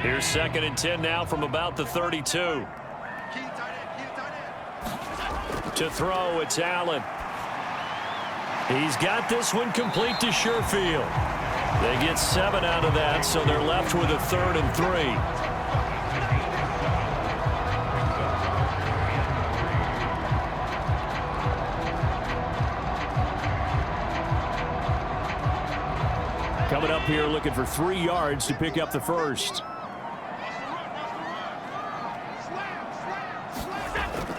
Here's 2nd and 10 now from about the 32. To throw, it's Allen. He's got this one complete to Sherfield. They get 7 out of that, so they're left with a 3rd and 3. Coming up here looking for 3 yards to pick up the 1st.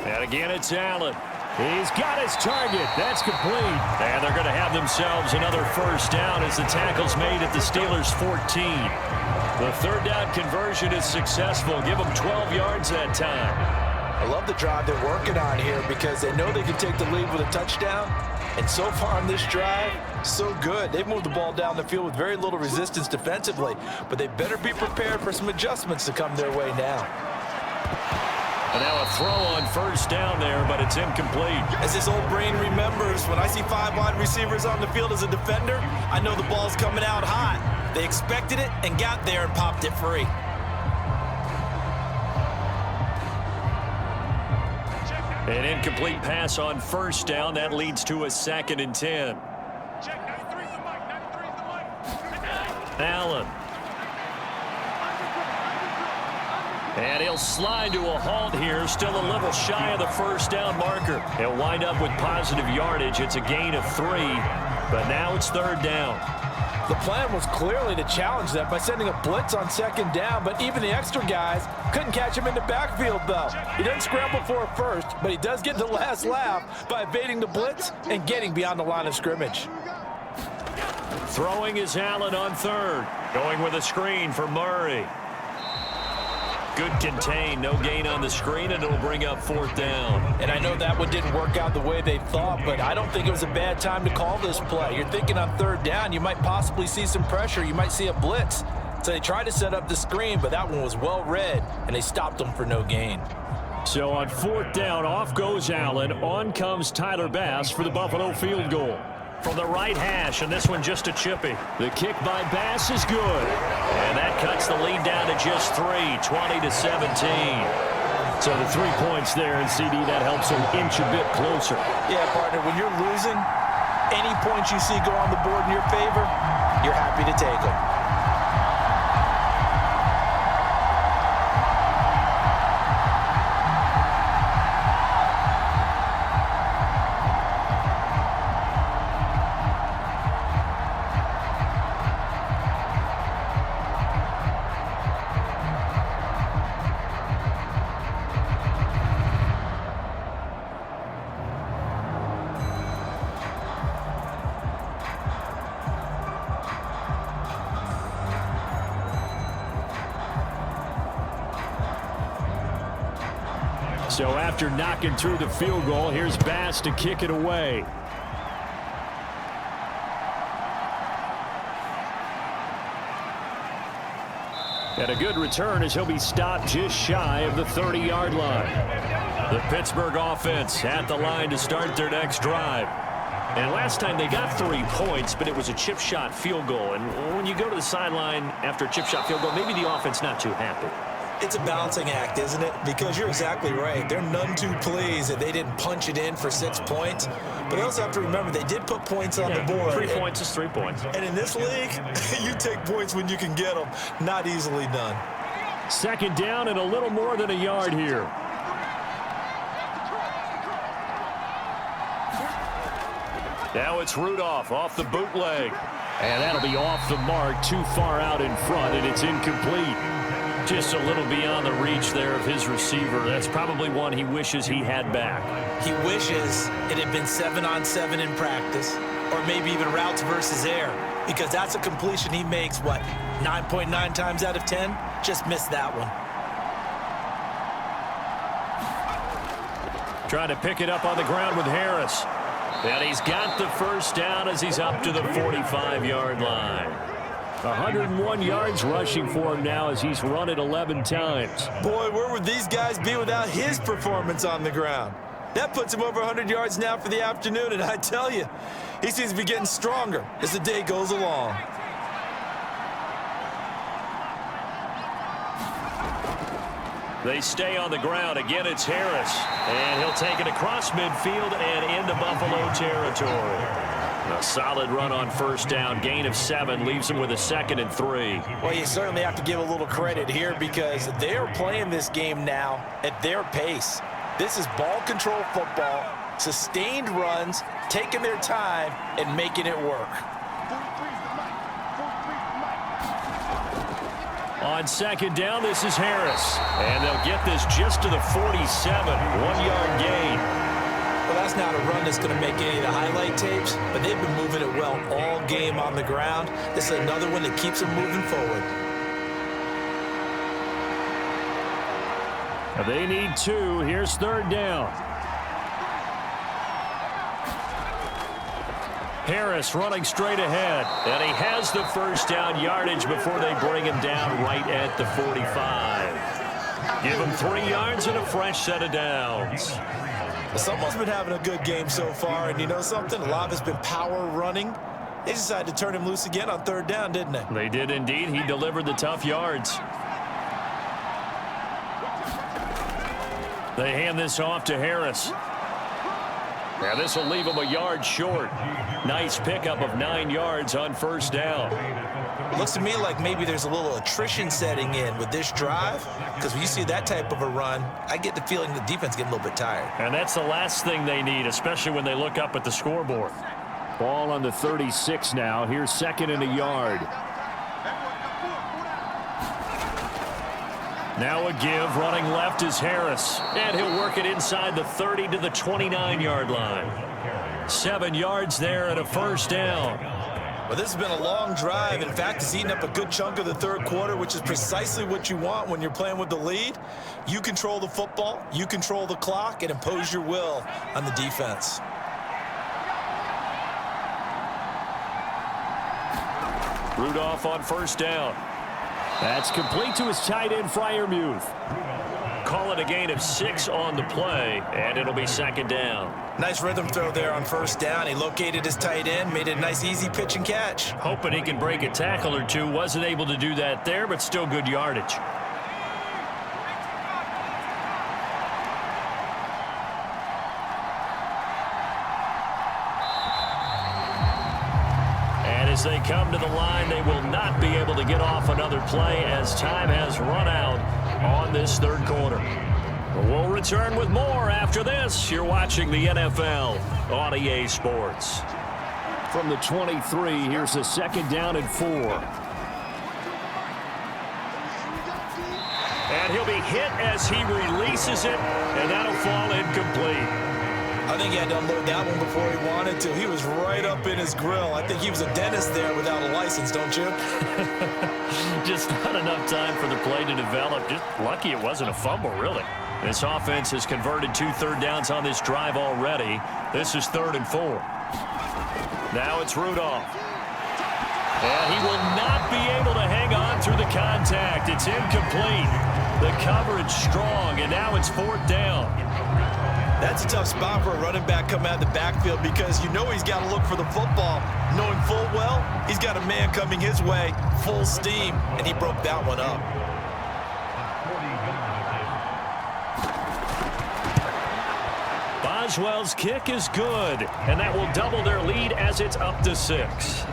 And again, it's Allen. He's got his target. That's complete. And they're going to have themselves another 1st down as the tackle's made at the Steelers' 14. The 3rd down conversion is successful. Give them 12 yards that time. I love the drive they're working on here because they know they can take the lead with a touchdown. And so far on this drive, so good. They've moved the ball down the field with very little resistance defensively, but they better be prepared for some adjustments to come their way now. And now a throw on first down there, but it's incomplete. As his old brain remembers, when I see 5 wide receivers on the field as a defender, I know the ball's coming out hot. They expected it and got there and popped it free. An incomplete pass on first down. That leads to a 2nd and 10. Allen. And he'll slide to a halt here, still a little shy of the first down marker. He'll wind up with positive yardage. It's a gain of 3, but now it's 3rd down. The plan was clearly to challenge that by sending a blitz on 2nd down, but even the extra guys couldn't catch him in the backfield, though. He doesn't scramble for it first, but he does get the last laugh by evading the blitz and getting beyond the line of scrimmage. Throwing is Allen on 3rd. Going with a screen for Murray. Good contain, no gain on the screen, and it'll bring up 4th down. And I know that one didn't work out the way they thought, but I don't think it was a bad time to call this play. You're thinking on 3rd down, you might possibly see some pressure. You might see a blitz. So they tried to set up the screen, but that one was well read, and they stopped them for no gain. So on 4th down, off goes Allen. On comes Tyler Bass for the Buffalo field goal. From the right hash, and this one just a chippy. The kick by Bass is good. And that cuts the lead down to just 3, 20-17. So the 3 points there, and CD, that helps them inch a bit closer. Yeah, partner, when you're losing, any points you see go on the board in your favor, you're happy to take them. So after knocking through the field goal, here's Bass to kick it away. And a good return as he'll be stopped just shy of the 30-yard line. The Pittsburgh offense at the line to start their next drive. And last time they got 3 points, but it was a chip shot field goal. And when you go to the sideline after a chip shot field goal, maybe the offense not too happy. It's a balancing act, isn't it? Because you're exactly right. They're none too pleased that they didn't punch it in for 6 points. But they also have to remember they did put points on the board. 3 points is 3 points. And in this league, you take points when you can get them. Not easily done. 2nd down and a little more than a yard here. Now it's Rudolph off the bootleg. And that'll be off the mark, too far out in front, and it's incomplete. Just a little beyond the reach there of his receiver. That's probably one he wishes he had back. He wishes it had been 7-on-7 in practice, or maybe even routes versus air, because that's a completion he makes, what, 9.9 times out of 10? Just missed that one. Trying to pick it up on the ground with Harris. And he's got the first down as he's up to the 45-yard line. 101 yards rushing for him now as he's run it 11 times. Boy, where would these guys be without his performance on the ground? That puts him over 100 yards now for the afternoon, and I tell you, he seems to be getting stronger as the day goes along. They stay on the ground. Again, it's Harris. And he'll take it across midfield and into Buffalo territory. A solid run on first down. Gain of 7 leaves him with a 2nd and 3. Well, you certainly have to give a little credit here because they are playing this game now at their pace. This is ball control football, sustained runs, taking their time, and making it work. On 2nd down, this is Harris. And they'll get this just to the 47. 1-yard gain. Well, that's not a run that's going to make any of the highlight tapes, but they've been moving it well all game on the ground. This is another one that keeps them moving forward. They need 2. Here's 3rd down. Harris running straight ahead, and he has the first down yardage before they bring him down right at the 45. Give him 3 yards and a fresh set of downs. Someone's been having a good game so far, and you know something? A lot of it's been power running. They decided to turn him loose again on 3rd down, didn't they? They did indeed. He delivered the tough yards. They hand this off to Harris. Now this will leave him a yard short. Nice pickup of 9 yards on 1st down. Looks to me like maybe there's a little attrition setting in with this drive, because when you see that type of a run, I get the feeling the defense getting a little bit tired. And that's the last thing they need, especially when they look up at the scoreboard. Ball on the 36 now. Here's 2nd and a yard. Now a give. Running left is Harris. And he'll work it inside the 30 to the 29-yard line. 7 yards there and a 1st down. Well, this has been a long drive. In fact, it's eaten up a good chunk of the 3rd quarter, which is precisely what you want when you're playing with the lead. You control the football, you control the clock, and impose your will on the defense. Rudolph on 1st down. That's complete to his tight end, Freiermuth. Call it a gain of 6 on the play, and it'll be 2nd down. Nice rhythm throw there on 1st down. He located his tight end, made it a nice, easy pitch and catch. Hoping he can break a tackle or two. Wasn't able to do that there, but still good yardage. As they come to the line, they will not be able to get off another play as time has run out on this 3rd quarter. We'll return with more after this. You're watching the NFL on EA Sports. From the 23, here's a 2nd down and 4. And he'll be hit as he releases it, and that'll fall incomplete. I think he had to unload that one before he wanted to. He was right up in his grill. I think he was a dentist there without a license, don't you? Just not enough time for the play to develop. Just lucky it wasn't a fumble, really. This offense has converted 2 3rd downs on this drive already. This is 3rd and 4. Now it's Rudolph. And he will not be able to hang on through the contact. It's incomplete. The coverage strong, and now it's 4th down. That's a tough spot for a running back coming out of the backfield, because you know he's got to look for the football, knowing full well he's got a man coming his way full steam, and he broke that one up. Boswell's kick is good, and that will double their lead as it's up to 6.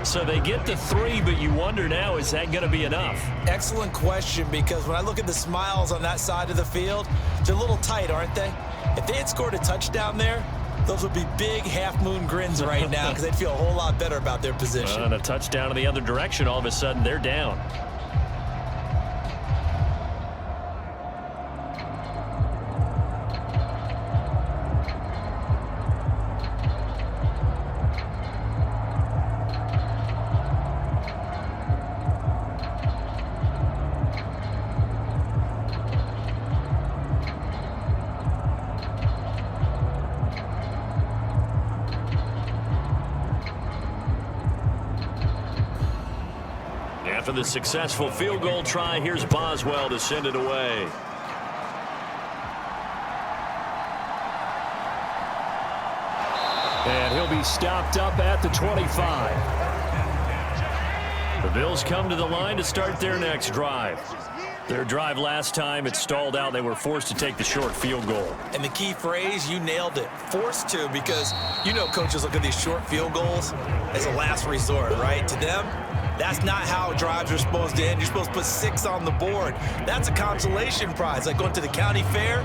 So they get to 3, but you wonder now, is that going to be enough? Excellent question, because when I look at the smiles on that side of the field, they're a little tight, aren't they? If they had scored a touchdown there, those would be big half-moon grins right now, because they'd feel a whole lot better about their position. And a touchdown in the other direction, all of a sudden they're down. After the successful field goal try, here's Boswell to send it away. And he'll be stopped up at the 25. The Bills come to the line to start their next drive. Their drive last time, it stalled out. They were forced to take the short field goal. And the key phrase, you nailed it, forced to, because you know coaches look at these short field goals as a last resort, right? To them, that's not how drives are supposed to end. You're supposed to put 6 on the board. That's a consolation prize. Like going to the county fair,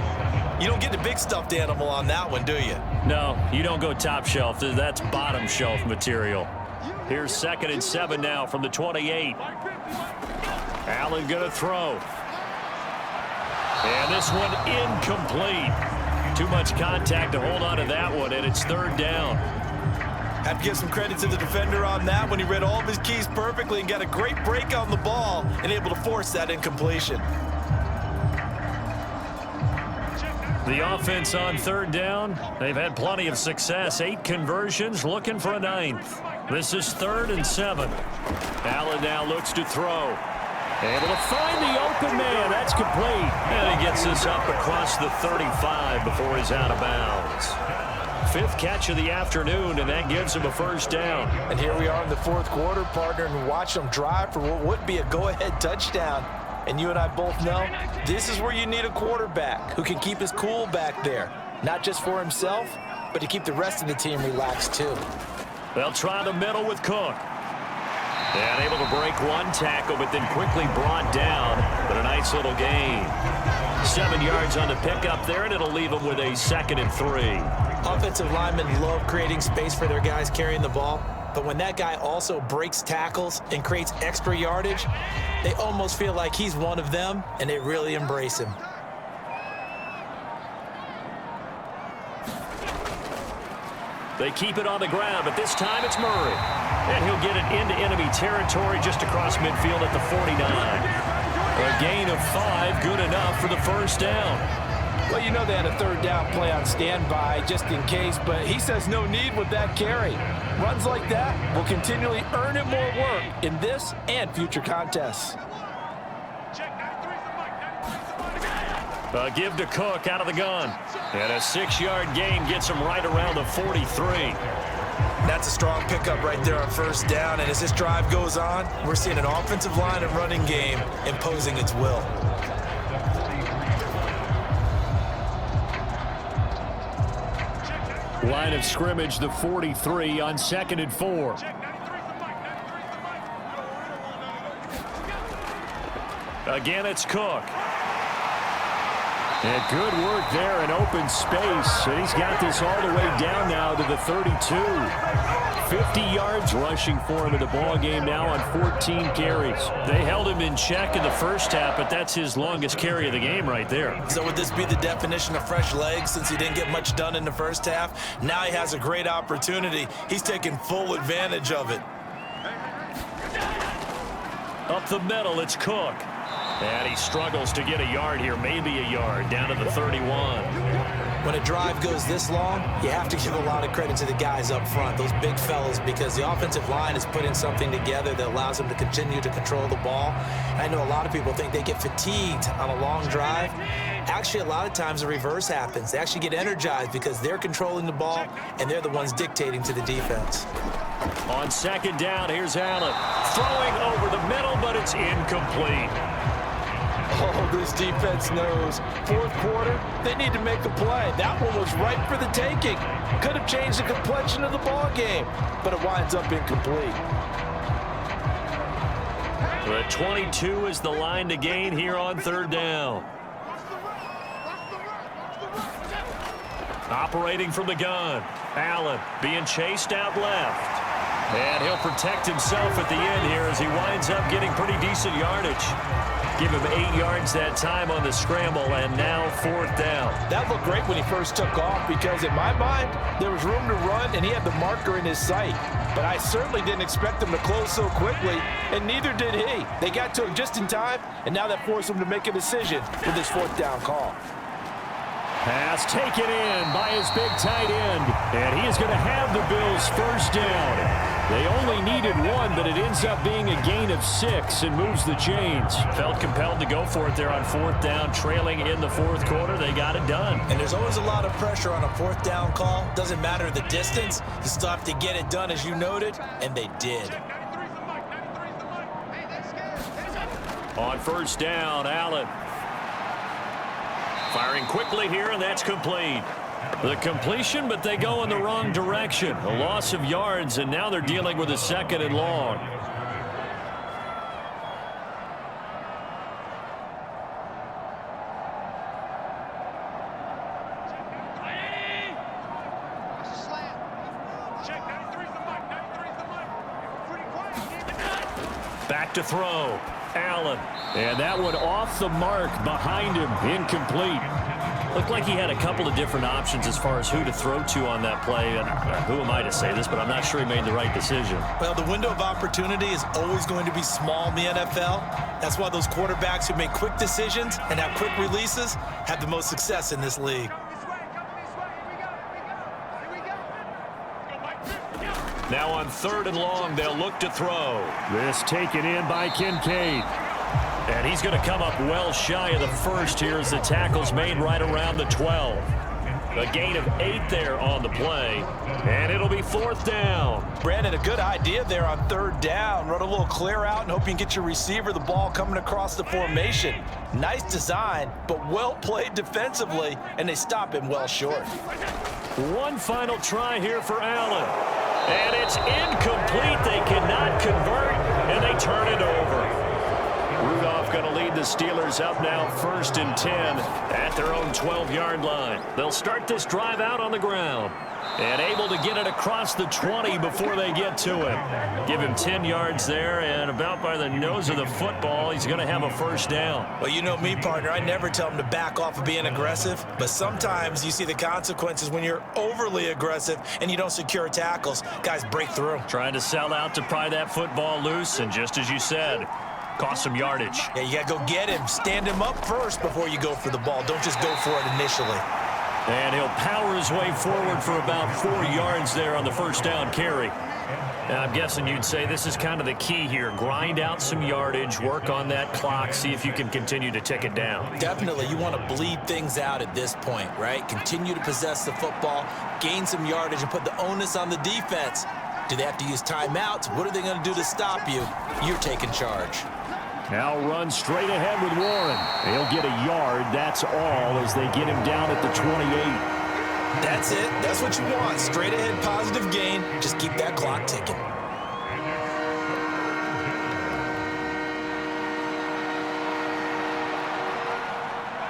you don't get the big stuffed animal on that one, do you? No, you don't go top shelf. That's bottom shelf material. Here's 2nd and 7 now from the 28. Allen going to throw. And this one incomplete. Too much contact to hold on to that one, and it's 3rd down. Have to give some credit to the defender on that when he read all of his keys perfectly and got a great break on the ball and able to force that incompletion. The offense on 3rd down, they've had plenty of success. 8 conversions, looking for a 9th. This is 3rd and 7. Allen now looks to throw. Able to find the open man. That's complete. And he gets this up across the 35 before he's out of bounds. 5th catch of the afternoon, and that gives him a first down. And here we are in the 4th quarter, partner, and watch them drive for what would be a go-ahead touchdown. And you and I both know this is where you need a quarterback who can keep his cool back there. Not just for himself, but to keep the rest of the team relaxed too. They'll try the middle with Cook. And able to break one tackle, but then quickly brought down. But a nice little gain. 7 yards on the pickup there, and it'll leave them with a 2nd and 3. Offensive linemen love creating space for their guys carrying the ball. But when that guy also breaks tackles and creates extra yardage, they almost feel like he's one of them, and they really embrace him. They keep it on the ground, but this time it's Murray. And he'll get it into enemy territory just across midfield at the 49. A gain of 5, good enough for the first down. Well, you know they had a 3rd down play on standby just in case, but he says no need with that carry. Runs like that will continually earn him more work in this and future contests. A give to Cook out of the gun. And a 6-yard gain gets him right around the 43. That's a strong pickup right there on first down. And as this drive goes on, we're seeing an offensive line and running game imposing its will. Line of scrimmage, the 43 on 2nd and 4. Again, it's Cook. And good work there in open space. And he's got this all the way down now to the 32. 50 yards rushing for him in the ball game now on 14 carries. They held him in check in the first half, but that's his longest carry of the game right there. So would this be the definition of fresh legs since he didn't get much done in the first half? Now he has a great opportunity. He's taking full advantage of it. Up the middle, it's Cook. And he struggles to get a yard here, maybe a yard, down to the 31. When a drive goes this long, you have to give a lot of credit to the guys up front, those big fellas, because the offensive line has put in something together that allows them to continue to control the ball. I know a lot of people think they get fatigued on a long drive. Actually, a lot of times the reverse happens. They actually get energized because they're controlling the ball, and they're the ones dictating to the defense. On 2nd down, here's Allen. Throwing over the middle, but it's incomplete. Oh, this defense knows. 4th quarter, they need to make a play. That one was ripe for the taking. Could have changed the complexion of the ball game, but it winds up incomplete. The 22 is the line to gain here on 3rd down. Operating from the gun. Allen being chased out left. And he'll protect himself at the end here as he winds up getting pretty decent yardage. Give him 8 yards that time on the scramble, and now 4th down. That looked great when he first took off because, in my mind, there was room to run, and he had the marker in his sight. But I certainly didn't expect him to close so quickly, and neither did he. They got to him just in time, and now that forced him to make a decision with his 4th down call. Pass taken in by his big tight end, and he is going to have the Bills' first down. They only needed 1, but it ends up being a gain of 6 and moves the chains. Felt compelled to go for it there on 4th down, trailing in the 4th quarter. They got it done. And there's always a lot of pressure on a 4th down call. Doesn't matter the distance. You still have to get it done, as you noted, and they did. On 1st down, Allen. Firing quickly here, and that's complete. The completion, but they go in the wrong direction. A loss of yards, and now they're dealing with a 2nd and long. Back to throw. Allen. And that one off the mark behind him. Incomplete. Looked like he had a couple of different options as far as who to throw to on that play. And who am I to say this, but I'm not sure he made the right decision. Well, the window of opportunity is always going to be small in the NFL. That's why those quarterbacks who make quick decisions and have quick releases have the most success in this league. Now on 3rd and long, they'll look to throw. This taken in by Kincaid. And he's going to come up well shy of the first here as the tackle's made right around the 12. A gain of 8 there on the play, and it'll be 4th down. Brandon, a good idea there on 3rd down. Run a little clear out and hope you can get your receiver the ball coming across the formation. Nice design, but well played defensively, and they stop him well short. One final try here for Allen, and it's incomplete. They cannot convert, and they turn it over. Rudolph going to lead the Steelers up now 1st and 10 at their own 12-yard line. They'll start this drive out on the ground and able to get it across the 20 before they get to him. Give him 10 yards there, and about by the nose of the football, he's going to have a 1st down. Well, you know me, partner. I never tell him to back off of being aggressive, but sometimes you see the consequences when you're overly aggressive and you don't secure tackles. Guys break through. Trying to sell out to pry that football loose, and just as you said, cost some yardage. Yeah, you got to go get him. Stand him up first before you go for the ball. Don't just go for it initially. And he'll power his way forward for about 4 yards there on the 1st down carry. Now, I'm guessing you'd say this is kind of the key here. Grind out some yardage, work on that clock, see if you can continue to tick it down. Definitely, you want to bleed things out at this point, right? Continue to possess the football, gain some yardage, and put the onus on the defense. Do they have to use timeouts? What are they going to do to stop you? You're taking charge. Now run straight ahead with Warren. He'll get a yard, that's all, as they get him down at the 28. That's it. That's what you want. Straight ahead, positive gain. Just keep that clock ticking.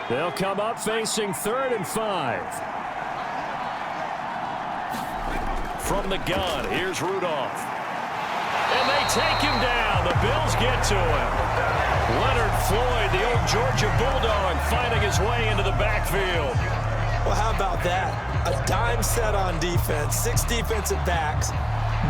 They'll come up facing 3rd and 5. From the gun, here's Rudolph. And they take him down. The Bills get to him. Leonard Floyd, the old Georgia Bulldog, finding his way into the backfield. Well, how about that? A dime set on defense, 6 defensive backs.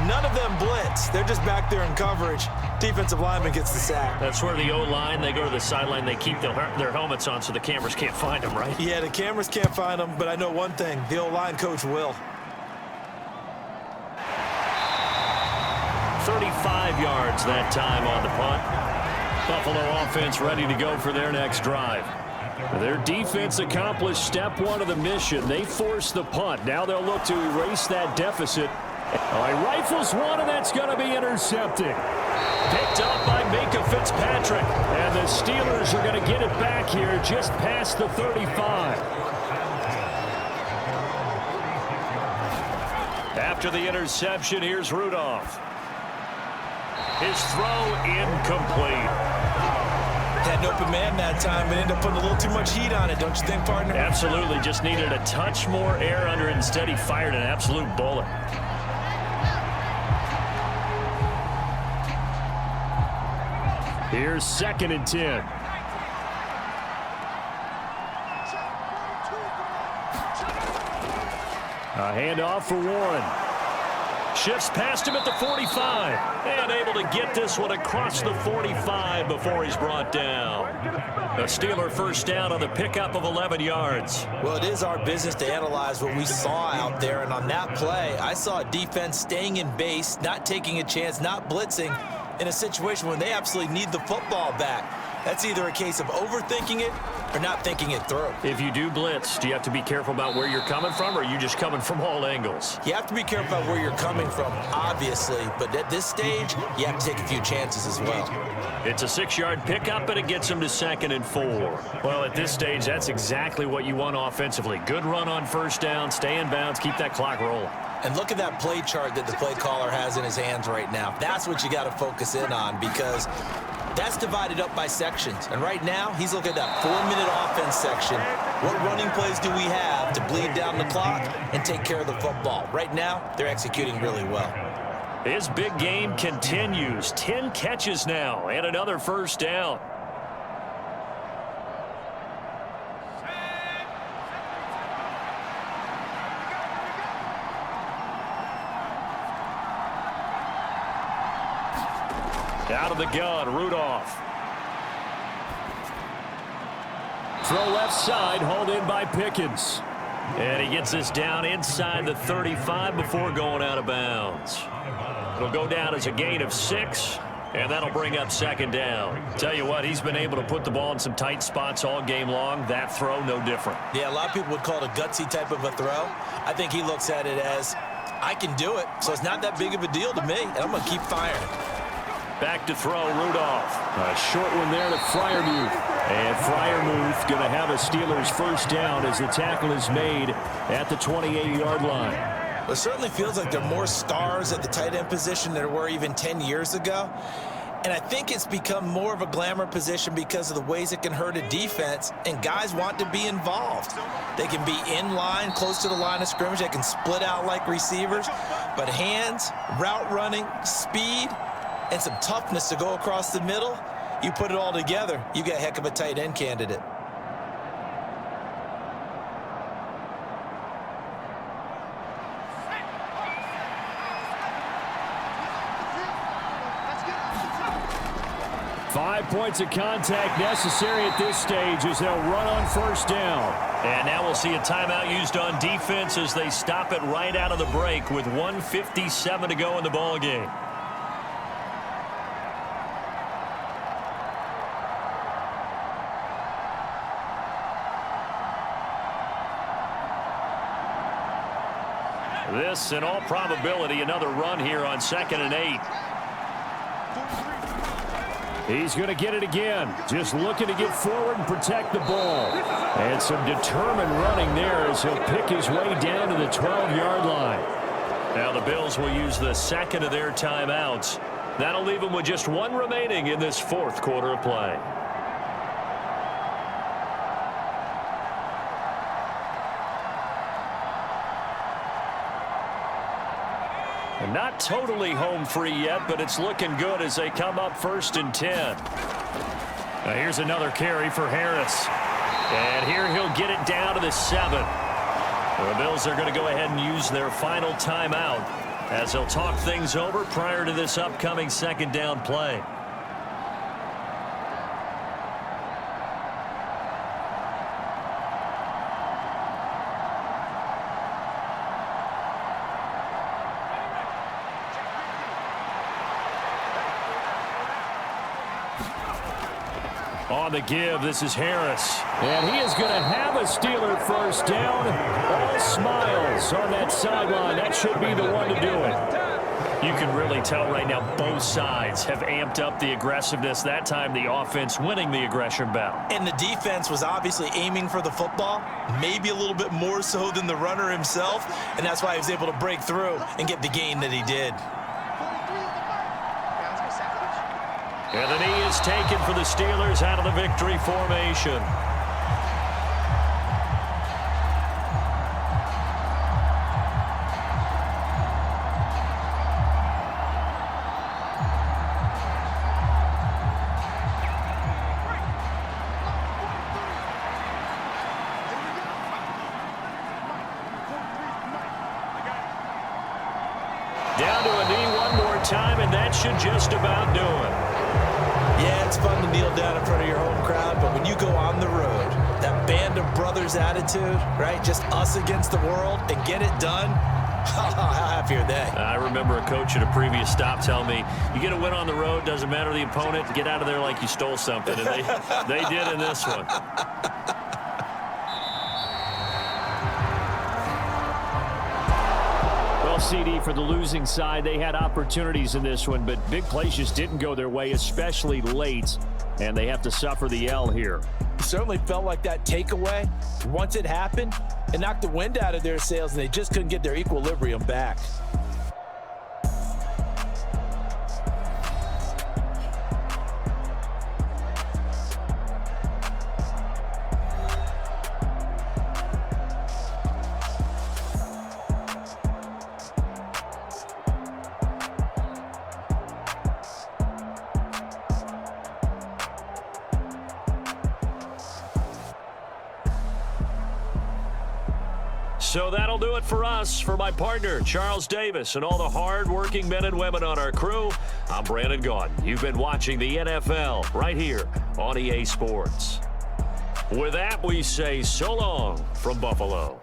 None of them blitz. They're just back there in coverage. Defensive lineman gets the sack. That's where the O-line, they go to the sideline, they keep their helmets on so the cameras can't find them, right? Yeah, the cameras can't find them, but I know one thing. The O-line coach will. 35 yards that time on the punt. Buffalo offense ready to go for their next drive. Their defense accomplished step 1 of the mission. They forced the punt. Now they'll look to erase that deficit. He rifles one, and that's going to be intercepted. Picked up by Minka Fitzpatrick. And the Steelers are going to get it back here just past the 35. After the interception, here's Rudolph. His throw incomplete. Had an open man that time, but ended up putting a little too much heat on it, don't you think, partner? Absolutely. Just needed a touch more air under it. Instead, he fired an absolute bullet. Here's 2nd and 10. A handoff for Warren. Shifts past him at the 45. And able to get this one across the 45 before he's brought down. A Steeler 1st down on the pickup of 11 yards. Well, it is our business to analyze what we saw out there. And on that play, I saw a defense staying in base, not taking a chance, not blitzing in a situation when they absolutely need the football back. That's either a case of overthinking it or not thinking it through. If you do blitz, do you have to be careful about where you're coming from, or are you just coming from all angles? You have to be careful about where you're coming from, obviously, but at this stage, you have to take a few chances as well. It's a 6-yard pickup, and it gets him to 2nd and 4. Well, at this stage, that's exactly what you want offensively. Good run on 1st down, stay in bounds, keep that clock rolling. And look at that play chart that the play caller has in his hands right now. That's what you got to focus in on, because that's divided up by sections. And right now, he's looking at that 4-minute offense section. What running plays do we have to bleed down the clock and take care of the football? Right now, they're executing really well. His big game continues. 10 catches now and another 1st down. Out of the gun, Rudolph. Throw left side, hauled in by Pickens. And he gets this down inside the 35 before going out of bounds. It'll go down as a gain of 6. And that'll bring up second down. Tell you what, he's been able to put the ball in some tight spots all game long. That throw, no different. Yeah, a lot of people would call it a gutsy type of a throw. I think he looks at it as, I can do it, so it's not that big of a deal to me, and I'm going to keep firing. Back to throw, Rudolph. A short one there to Freiermuth. And Freiermuth going to have a Steelers first down as the tackle is made at the 28-yard line. Well, it certainly feels like there are more stars at the tight end position than there were even 10 years ago. And I think it's become more of a glamour position because of the ways it can hurt a defense, and guys want to be involved. They can be in line, close to the line of scrimmage. They can split out like receivers. But hands, route running, speed, and some toughness to go across the middle, you put it all together, you get a heck of a tight end candidate. Five points of contact necessary at this stage as they'll run on first down. And now we'll see a timeout used on defense as they stop it right out of the break with 1:57 to go in the ball game. This, in all probability, another run here on 2nd and 8. He's going to get it again. Just looking to get forward and protect the ball. And some determined running there as he'll pick his way down to the 12-yard line. Now the Bills will use the second of their timeouts. That'll leave them with just one remaining in this fourth quarter of play. And not totally home free yet, but it's looking good as they come up 1st and 10. Now here's another carry for Harris. And here he'll get it down to the 7. The Bills are going to go ahead and use their final timeout as they'll talk things over prior to this upcoming second down play. On the give, this is Harris. And he is going to have a Steeler first down. All smiles on that sideline. That should be the one to do it. You can really tell right now both sides have amped up the aggressiveness. That time the offense winning the aggression battle. And the defense was obviously aiming for the football, maybe a little bit more so than the runner himself, and that's why he was able to break through and get the gain that he did. And the knee is taken for the Steelers out of the victory formation. Down to a knee one more time, and that should just about do it. Yeah, it's fun to kneel down in front of your home crowd, but when you go on the road, that band of brothers attitude, right? Just us against the world and get it done. How happy are they? I remember a coach at a previous stop telling me, you get a win on the road, doesn't matter the opponent, get out of there like you stole something. And they did in this one. Well, CD, for the losing side, they had opportunities in this one, but big plays just didn't go their way, especially late, and they have to suffer the L here. It certainly felt like that takeaway, once it happened, it knocked the wind out of their sails, and they just couldn't get their equilibrium back. So that'll do it for us. For my partner, Charles Davis, and all the hard-working men and women on our crew, I'm Brandon Gaudin. You've been watching the NFL right here on EA Sports. With that, we say so long from Buffalo.